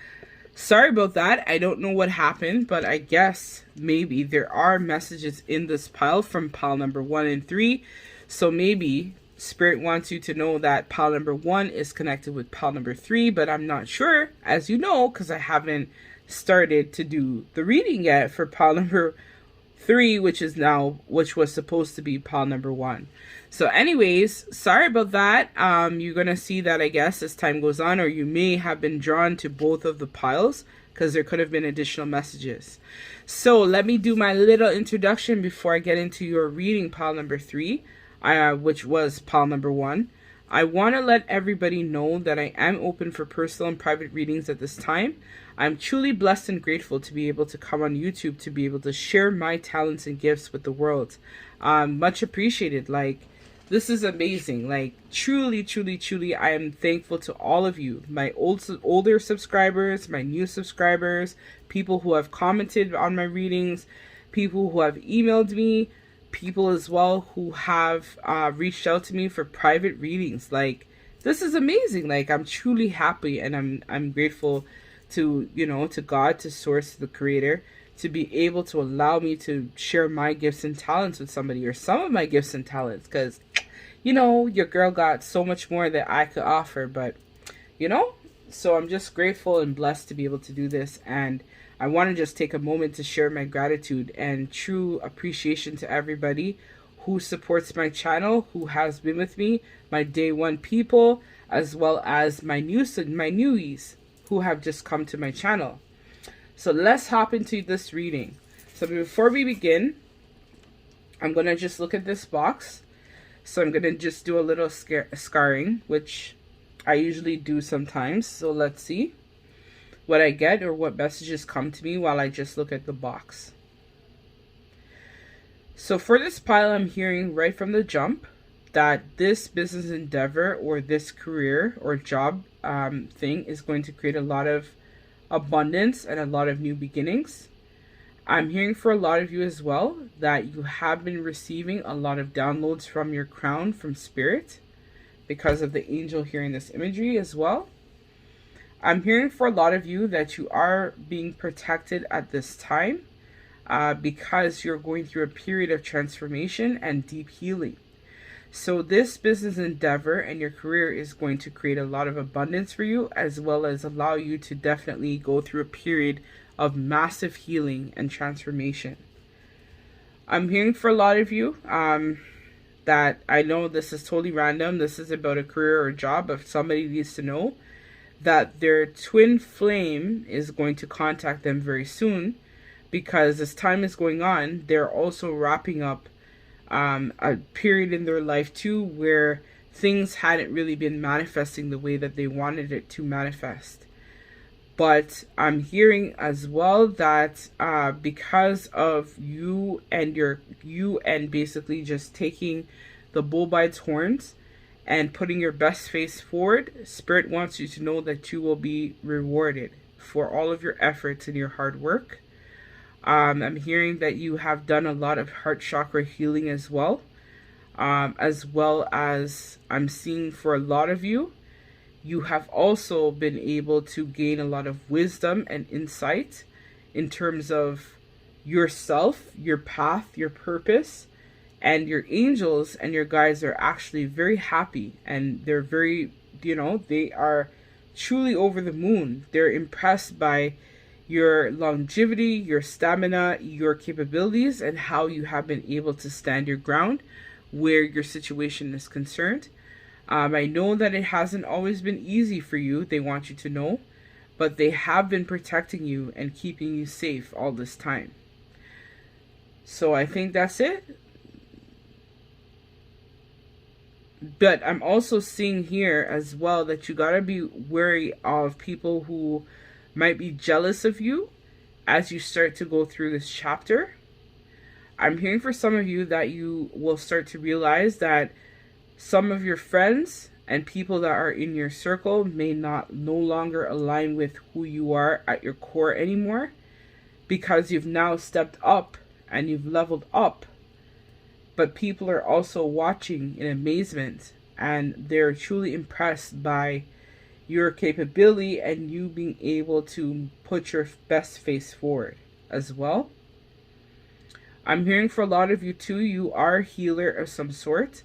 S1: sorry about that. I don't know what happened, but I guess maybe there are messages in this pile from pile number 1 and 3. So maybe Spirit wants you to know that pile number 1 is connected with pile number 3, but I'm not sure, as you know, because I haven't started to do the reading yet for pile number 3, which was supposed to be pile number 1. So anyways, sorry about that. You're gonna see that, I guess, as time goes on, or you may have been drawn to both of the piles because there could have been additional messages. So let me do my little introduction before I get into your reading pile number 3, which was pile number 1. I want to let everybody know that I am open for personal and private readings at this time. I'm truly blessed and grateful to be able to come on YouTube to be able to share my talents and gifts with the world. Much appreciated. Like, this is amazing. Like, truly, truly, truly, I am thankful to all of you. My older subscribers, my new subscribers, people who have commented on my readings, people who have emailed me, people as well who have reached out to me for private readings. Like, this is amazing. Like, I'm truly happy, and I'm grateful to, you know, to God, to Source, the Creator, to be able to allow me to share my gifts and talents with somebody, or some of my gifts and talents, because, you know, your girl got so much more that I could offer. But, you know, so I'm just grateful and blessed to be able to do this. And I want to just take a moment to share my gratitude and true appreciation to everybody who supports my channel, who has been with me, my day one people, as well as my newies who have just come to my channel. So let's hop into this reading. So before we begin, I'm going to just look at this box. So I'm going to just do a little scarring, which I usually do sometimes. So let's see what I get or what messages come to me while I just look at the box. So for this pile, I'm hearing right from the jump that this business endeavor or this career or job thing is going to create a lot of abundance and a lot of new beginnings. I'm hearing for a lot of you as well that you have been receiving a lot of downloads from your crown, from Spirit, because of the angel hearing this imagery as well. I'm hearing for a lot of you that you are being protected at this time because you're going through a period of transformation and deep healing. So this business endeavor and your career is going to create a lot of abundance for you, as well as allow you to definitely go through a period of massive healing and transformation. I'm hearing for a lot of you that, I know this is totally random, this is about a career or a job, but somebody needs to know that their twin flame is going to contact them very soon, because as time is going on, they're also wrapping up a period in their life too where things hadn't really been manifesting the way that they wanted it to manifest. But I'm hearing as well that because of you and basically just taking the bull by its horns and putting your best face forward, Spirit wants you to know that you will be rewarded for all of your efforts and your hard work. I'm hearing that you have done a lot of heart chakra healing as well as I'm seeing for a lot of you, you have also been able to gain a lot of wisdom and insight in terms of yourself, your path, your purpose, and your angels and your guides are actually very happy, and they're very, you know, they are truly over the moon. They're impressed by your longevity, your stamina, your capabilities, and how you have been able to stand your ground where your situation is concerned. I know that it hasn't always been easy for you, they want you to know, but they have been protecting you and keeping you safe all this time. So I think that's it. But I'm also seeing here as well that you gotta be wary of people who might be jealous of you as you start to go through this chapter. I'm hearing for some of you that you will start to realize that some of your friends and people that are in your circle may no longer align with who you are at your core anymore. because you've now stepped up and you've leveled up. But people are also watching in amazement, and they're truly impressed by your capability and you being able to put your best face forward as well. I'm hearing for a lot of you too, you are a healer of some sort.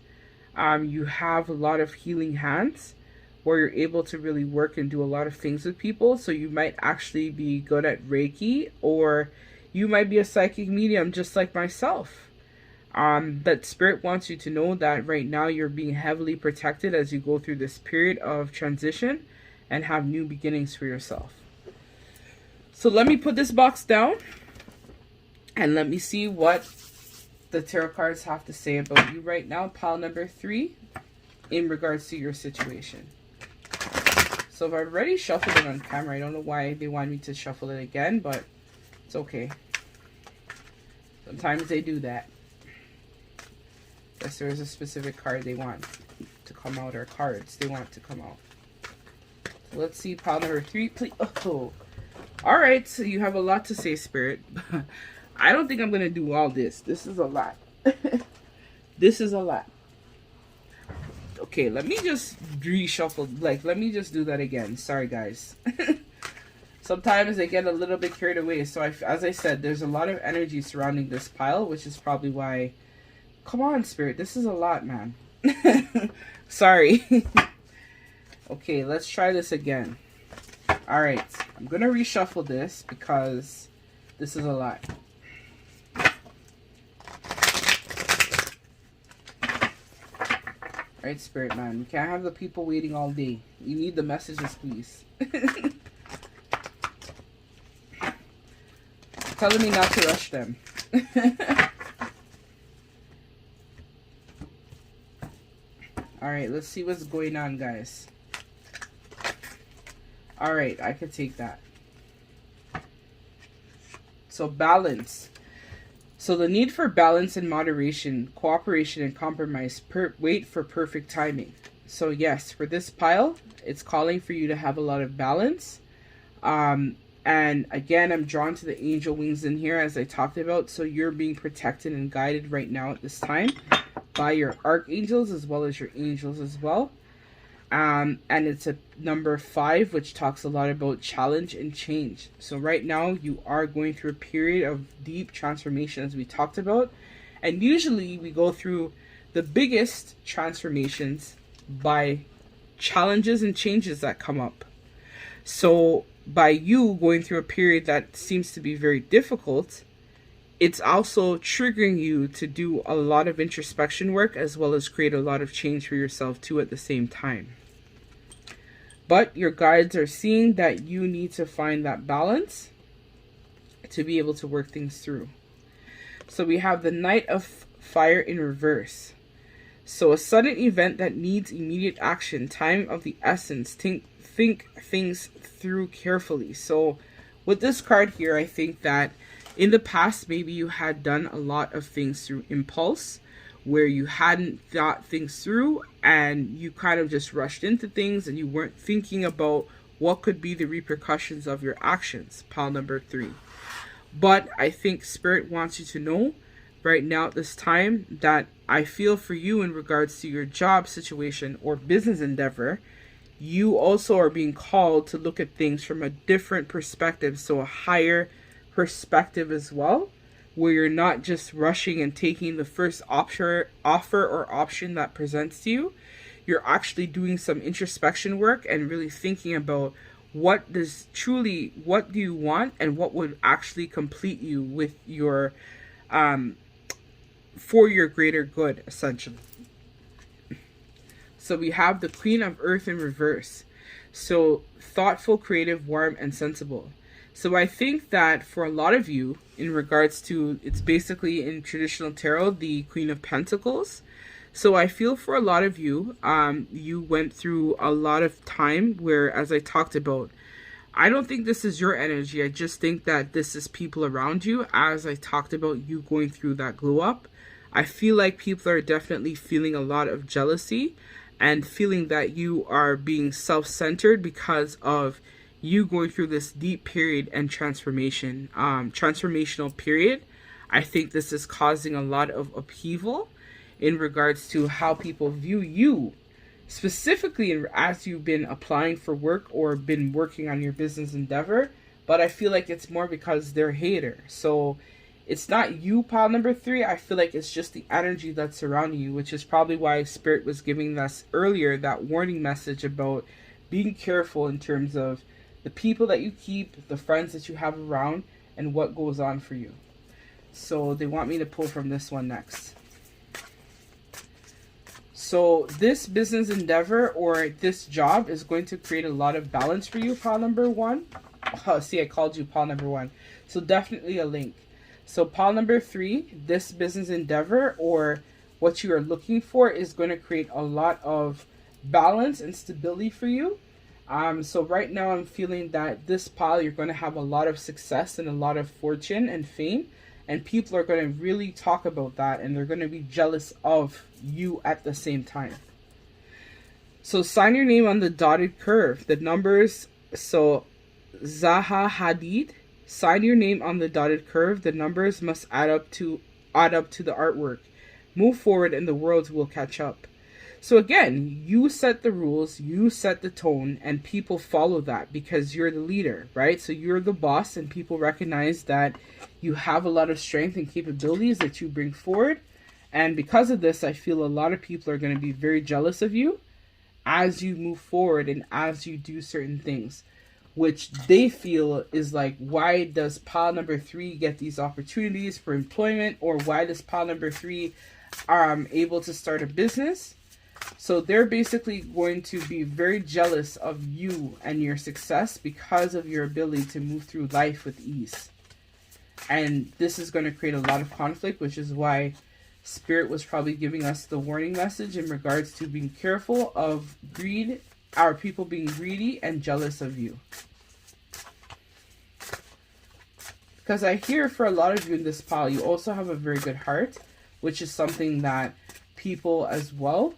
S1: You have a lot of healing hands where you're able to really work and do a lot of things with people. So you might actually be good at Reiki, or you might be a psychic medium just like myself. But Spirit wants you to know that right now you're being heavily protected as you go through this period of transition and have new beginnings for yourself. So let me put this box down and let me see what the tarot cards have to say about you right now, pile number 3, in regards to your situation. So I've already shuffled it on camera. I don't know why they want me to shuffle it again, but it's okay. Sometimes they do that. Guess there is a specific card they want to come out, or cards they want to come out. So let's see, pile number 3, please. Oh. Alright, so you have a lot to say, Spirit. I don't think I'm going to do all this. This is a lot. This is a lot. Okay, let me just reshuffle. Let me just do that again. Sorry, guys. Sometimes I get a little bit carried away. So, as I said, there's a lot of energy surrounding this pile, which is probably why... Come on, Spirit. This is a lot, man. Sorry. Okay, let's try this again. Alright, I'm going to reshuffle this because this is a lot. Alright, Spirit man, we can't have the people waiting all day. You need the messages, please. Telling me not to rush them. Alright, let's see what's going on, guys. Alright, I could take that. So, balance. So, the need for balance and moderation, cooperation and compromise. Wait for perfect timing. So, yes, for this pile, it's calling for you to have a lot of balance. And again, I'm drawn to the angel wings in here, as I talked about. So, you're being protected and guided right now at this time by your archangels as well as your angels as well. And it's a number 5, which talks a lot about challenge and change. So right now you are going through a period of deep transformation, as we talked about. And usually we go through the biggest transformations by challenges and changes that come up. So by you going through a period that seems to be very difficult, it's also triggering you to do a lot of introspection work as well as create a lot of change for yourself too at the same time. But your guides are seeing that you need to find that balance to be able to work things through. So we have the Knight of Fire in reverse. So a sudden event that needs immediate action, time of the essence. Think things through carefully. So with this card here, I think that in the past, maybe you had done a lot of things through impulse, where you hadn't thought things through and you kind of just rushed into things and you weren't thinking about what could be the repercussions of your actions, pile number 3. But I think Spirit wants you to know right now at this time that I feel for you in regards to your job situation or business endeavor. You also are being called to look at things from a different perspective, so a higher perspective as well, where you're not just rushing and taking the first offer or option that presents to you. You're actually doing some introspection work and really thinking about what do you want and what would actually complete you with your for your greater good, essentially. So we have the Queen of Earth in reverse. So thoughtful, creative, warm, and sensible. So I think that for a lot of you, in regards to, it's basically in traditional tarot, the Queen of Pentacles. So I feel for a lot of you, you went through a lot of time where, as I talked about, I don't think this is your energy. I just think that this is people around you. As I talked about, you going through that glow up, I feel like people are definitely feeling a lot of jealousy and feeling that you are being self-centered because of you going through this deep period and transformational period. I think this is causing a lot of upheaval in regards to how people view you, specifically as you've been applying for work or been working on your business endeavor. But I feel like it's more because they're haters. So it's not you, pile number 3. I feel like it's just the energy that's surrounding you, which is probably why Spirit was giving us earlier that warning message about being careful in terms of the people that you keep, the friends that you have around, and what goes on for you. So they want me to pull from this one next. So this business endeavor or this job is going to create a lot of balance for you, pile number 1. Oh, see, I called you pile number 1. So definitely a link. So pile number 3, this business endeavor or what you are looking for is going to create a lot of balance and stability for you. So right now I'm feeling that this pile, you're going to have a lot of success and a lot of fortune and fame. And people are going to really talk about that. And they're going to be jealous of you at the same time. So sign your name on the dotted curve. The numbers, so Zaha Hadid. Sign your name on the dotted curve. The numbers must add up to the artwork. Move forward and the world will catch up. So again, you set the rules, you set the tone, and people follow that because you're the leader, right? So you're the boss and people recognize that you have a lot of strength and capabilities that you bring forward. And because of this, I feel a lot of people are going to be very jealous of you as you move forward and as you do certain things, which they feel is like, why does pile number 3 get these opportunities for employment, or why does pile number 3 able to start a business? So they're basically going to be very jealous of you and your success because of your ability to move through life with ease. And this is going to create a lot of conflict, which is why Spirit was probably giving us the warning message in regards to being careful of greed, our people being greedy and jealous of you. Because I hear for a lot of you in this pile, you also have a very good heart, which is something that people as well,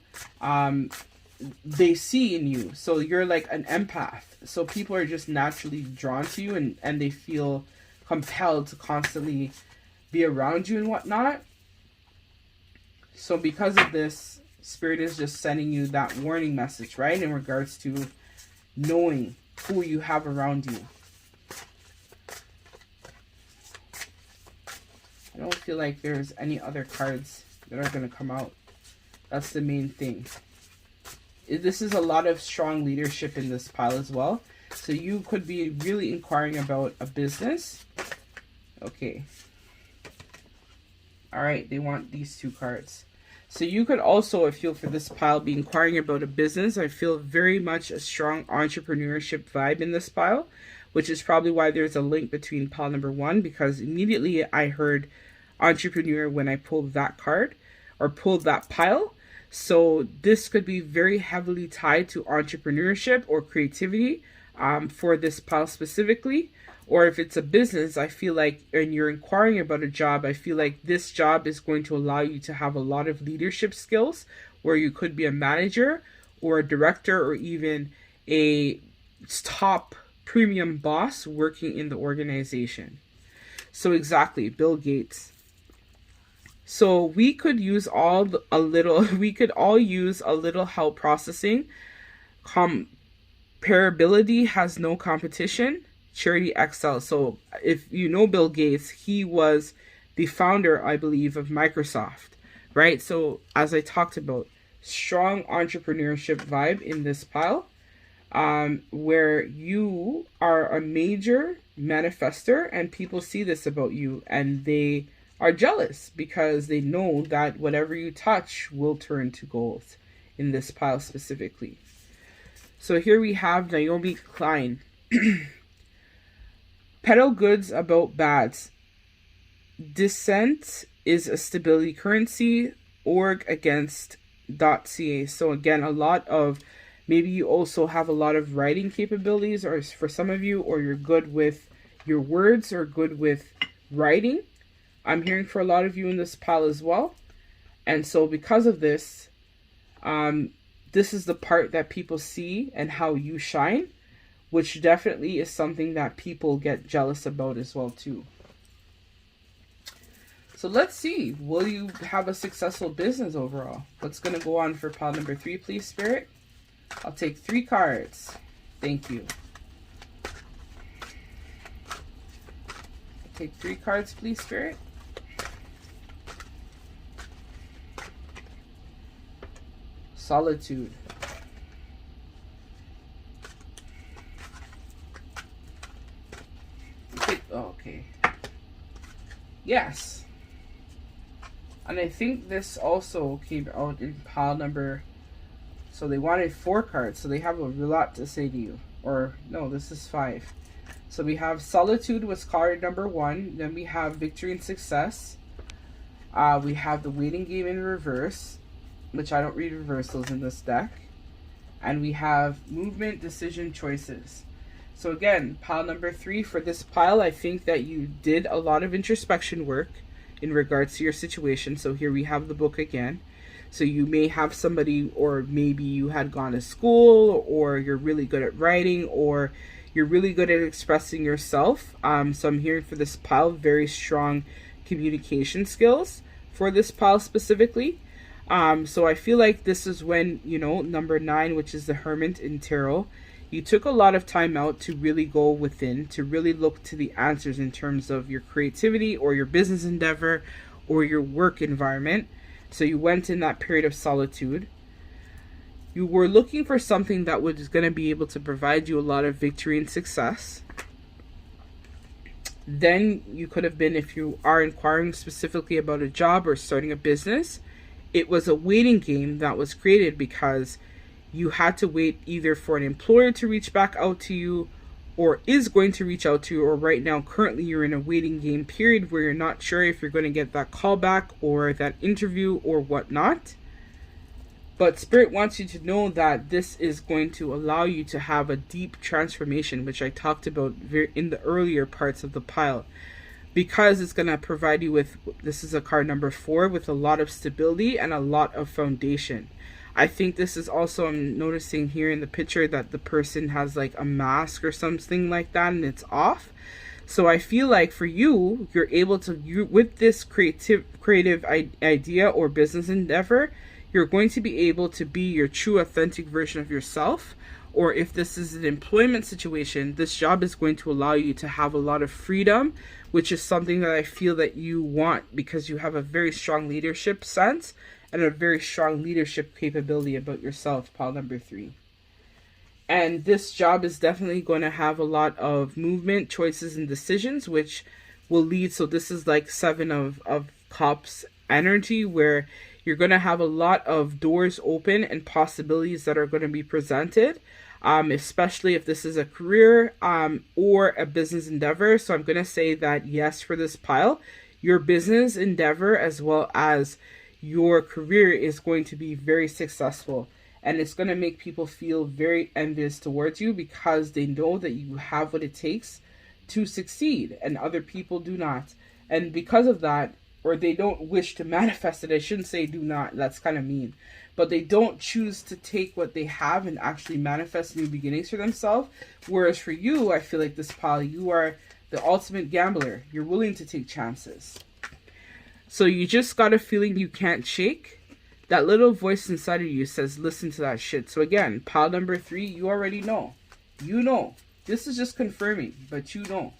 S1: they see in you. So you're like an empath. So people are just naturally drawn to you and they feel compelled to constantly be around you and whatnot. So because of this, Spirit is just sending you that warning message, right? In regards to knowing who you have around you. I don't feel like there's any other cards that are going to come out. That's the main thing. This is a lot of strong leadership in this pile as well. So you could be really inquiring about a business. Okay. All right. They want these 2 cards. So you could also, I feel for this pile, be inquiring about a business. I feel very much a strong entrepreneurship vibe in this pile, which is probably why there's a link between pile number 1, because immediately I heard entrepreneur when I pulled that card or pulled that pile. So this could be very heavily tied to entrepreneurship or creativity for this pile specifically. Or if it's a business, I feel like, and you're inquiring about a job, I feel like this job is going to allow you to have a lot of leadership skills where you could be a manager or a director or even a top premium boss working in the organization. So exactly, Bill Gates. So we could use we could all use a little help processing. Comparability has no competition. Charity excels. So if you know Bill Gates, he was the founder, I believe, of Microsoft, right? So as I talked about, strong entrepreneurship vibe in this pile, where you are a major manifester and people see this about you and they are jealous because they know that whatever you touch will turn to gold in this pile specifically. So here we have Naomi Klein. Peddle goods about bads. Dissent is a stability currency. Org against .ca. So again, a lot of, maybe you also have a lot of writing capabilities, or for some of you, or you're good with your words or good with writing. I'm hearing for a lot of you in this pile as well. And so because of this, this is the part that people see and how you shine, which definitely is something that people get jealous about as well too. So let's see, will you have a successful business overall? What's going to go on for pile number 3, please, Spirit? I'll take 3 cards. Thank you. Take 3 cards, please, Spirit. Solitude. Okay. Yes. And I think this also came out in pile number... So they wanted 4 cards, so they have a lot to say to you. Or, no, this is 5. So we have Solitude was card number 1. Then we have Victory and Success. We have the Waiting Game in reverse, which I don't read reversals in this deck. And we have Movement, Decision, Choices. So again, pile number 3 for this pile, I think that you did a lot of introspection work in regards to your situation. So here we have the book again. So you may have somebody, or maybe you had gone to school, or you're really good at writing, or you're really good at expressing yourself. So I'm hearing for this pile, very strong communication skills for this pile specifically. So I feel like this is when, you know, number 9, which is the Hermit in Tarot, you took a lot of time out to really go within, to really look to the answers in terms of your creativity or your business endeavor or your work environment. So you went in that period of solitude. You were looking for something that was going to be able to provide you a lot of victory and success. Then you could have been, if you are inquiring specifically about a job or starting a business, it was a waiting game that was created because you had to wait either for an employer to reach back out to you, or is going to reach out to you, or right now currently you're in a waiting game period where you're not sure if you're going to get that call back or that interview or whatnot. But Spirit wants you to know that this is going to allow you to have a deep transformation, which I talked about in the earlier parts of the pile, because it's going to provide you with, this is a card number 4, with a lot of stability and a lot of foundation. I think this is also, I'm noticing here in the picture that the person has like a mask or something like that and it's off. So I feel like for you, you're able to, with this creative idea or business endeavor, you're going to be able to be your true authentic version of yourself. Or if this is an employment situation, this job is going to allow you to have a lot of freedom, which is something that I feel that you want because you have a very strong leadership sense and a very strong leadership capability about yourself, pile number 3. And this job is definitely going to have a lot of movement, choices, and decisions, which will lead, so this is like 7 of Cups energy, where you're going to have a lot of doors open and possibilities that are going to be presented, especially if this is a career or a business endeavor. So I'm going to say that yes, for this pile, your business endeavor as well as your career is going to be very successful, and it's going to make people feel very envious towards you because they know that you have what it takes to succeed and other people do not. And because of that, or they don't wish to manifest it, I shouldn't say do not, that's kind of mean, but they don't choose to take what they have and actually manifest new beginnings for themselves. Whereas for you, I feel like this pile, you are the ultimate gambler. You're willing to take chances. So you just got a feeling you can't shake. That little voice inside of you says, listen to that shit. So again, pile number 3, you already know. You know. This is just confirming, but you know.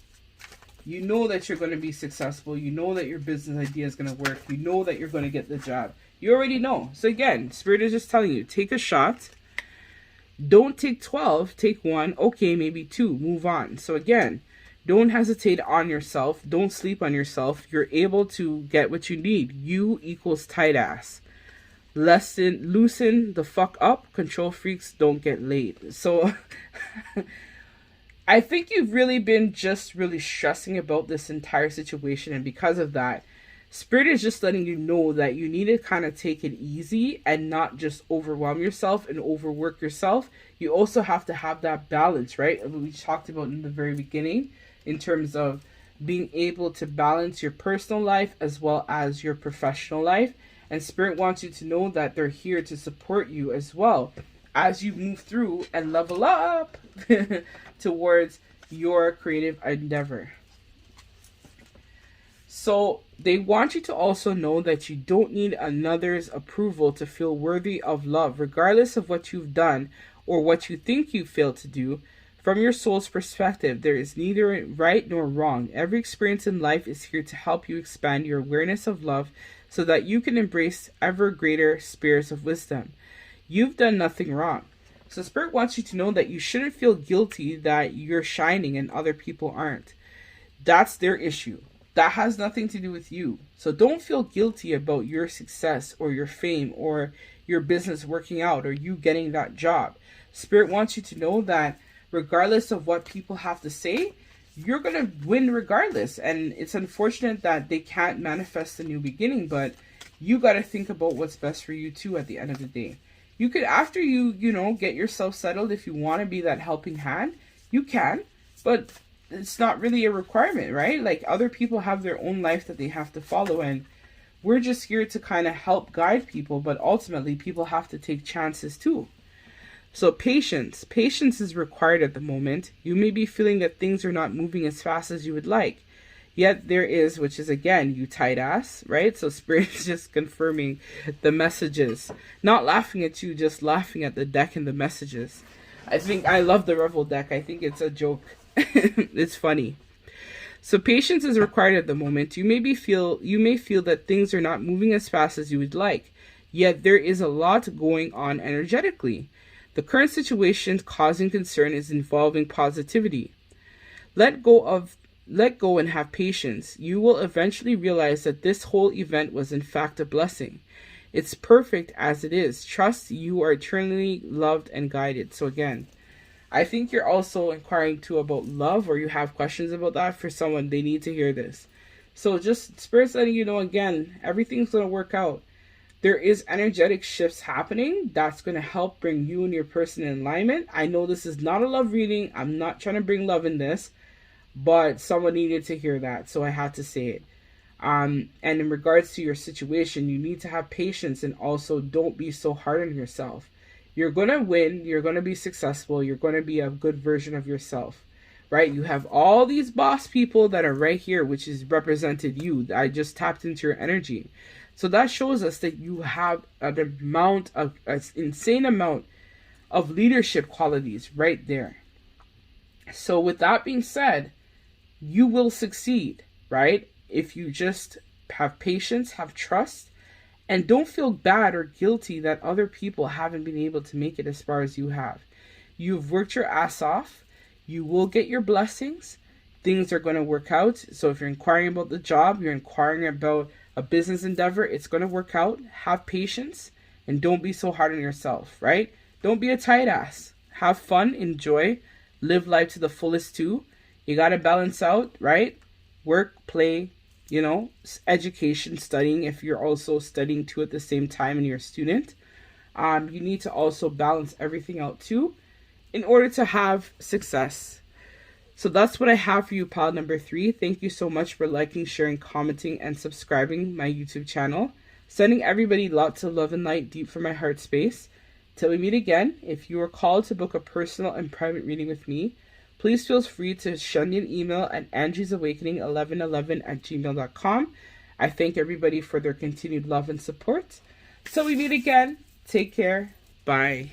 S1: You know that you're going to be successful. You know that your business idea is going to work. You know that you're going to get the job. You already know. So again, Spirit is just telling you, take a shot. Don't take 12. Take 1. Okay, maybe 2. Move on. So again, don't hesitate on yourself. Don't sleep on yourself. You're able to get what you need. You equals tight ass. Loosen the fuck up. Control freaks don't get laid. So I think you've really been just really stressing about this entire situation. And because of that, Spirit is just letting you know that you need to kind of take it easy and not just overwhelm yourself and overwork yourself. You also have to have that balance, right? We talked about in the very beginning, in terms of being able to balance your personal life as well as your professional life. And Spirit wants you to know that they're here to support you as well as you move through and level up towards your creative endeavor. So they want you to also know that you don't need another's approval to feel worthy of love, regardless of what you've done or what you think you failed to do. From your soul's perspective, there is neither right nor wrong. Every experience in life is here to help you expand your awareness of love so that you can embrace ever greater spirits of wisdom. You've done nothing wrong. So Spirit wants you to know that you shouldn't feel guilty that you're shining and other people aren't. That's their issue. That has nothing to do with you. So don't feel guilty about your success or your fame or your business working out or you getting that job. Spirit wants you to know that regardless of what people have to say, you're going to win regardless. And it's unfortunate that they can't manifest a new beginning, but you got to think about what's best for you too at the end of the day. You could, after you get yourself settled, if you want to be that helping hand, you can, but it's not really a requirement, right? Like other people have their own life that they have to follow, and we're just here to kind of help guide people, but ultimately people have to take chances too. So patience is required at the moment. You may be feeling that things are not moving as fast as you would like. Yet there is, which is again, you tight ass, right? So Spirit is just confirming the messages. Not laughing at you, just laughing at the deck and the messages. I love the Revel deck. I think it's a joke. It's funny. So patience is required at the moment. You may feel that things are not moving as fast as you would like. Yet there is a lot going on energetically. The current situation causing concern is involving positivity. Let go and have patience. You will eventually realize that this whole event was in fact a blessing. It's perfect as it is. Trust you are eternally loved and guided. So again, I think you're also inquiring too about love, or you have questions about that for someone. They need to hear this. So just Spirit's letting you know again, everything's going to work out. There is energetic shifts happening that's going to help bring you and your person in alignment. I know this is not a love reading. I'm not trying to bring love in this, but someone needed to hear that, so I had to say it. And in regards to your situation, you need to have patience and also don't be so hard on yourself. You're going to win. You're going to be successful. You're going to be a good version of yourself, right? You have all these boss people that are right here, which is represented you. I just tapped into your energy. So that shows us that you have an insane amount of leadership qualities right there. So with that being said, you will succeed, right? If you just have patience, have trust, and don't feel bad or guilty that other people haven't been able to make it as far as you have. You've worked your ass off. You will get your blessings. Things are going to work out. So if you're inquiring about the job, you're inquiring about a business endeavor, it's going to work out. Have patience and don't be so hard on yourself, right? Don't be a tight ass. Have fun, enjoy, live life to the fullest too. You got to balance out, right? Work, play, education, studying. If you're also studying too at the same time and you're a student, you need to also balance everything out too in order to have success. So that's what I have for you, pile number 3. Thank you so much for liking, sharing, commenting, and subscribing my YouTube channel. Sending everybody lots of love and light deep from my heart space. Till we meet again, if you are called to book a personal and private reading with me, please feel free to send me an email at angiesawakening1111@gmail.com. I thank everybody for their continued love and support. Till we meet again, take care. Bye.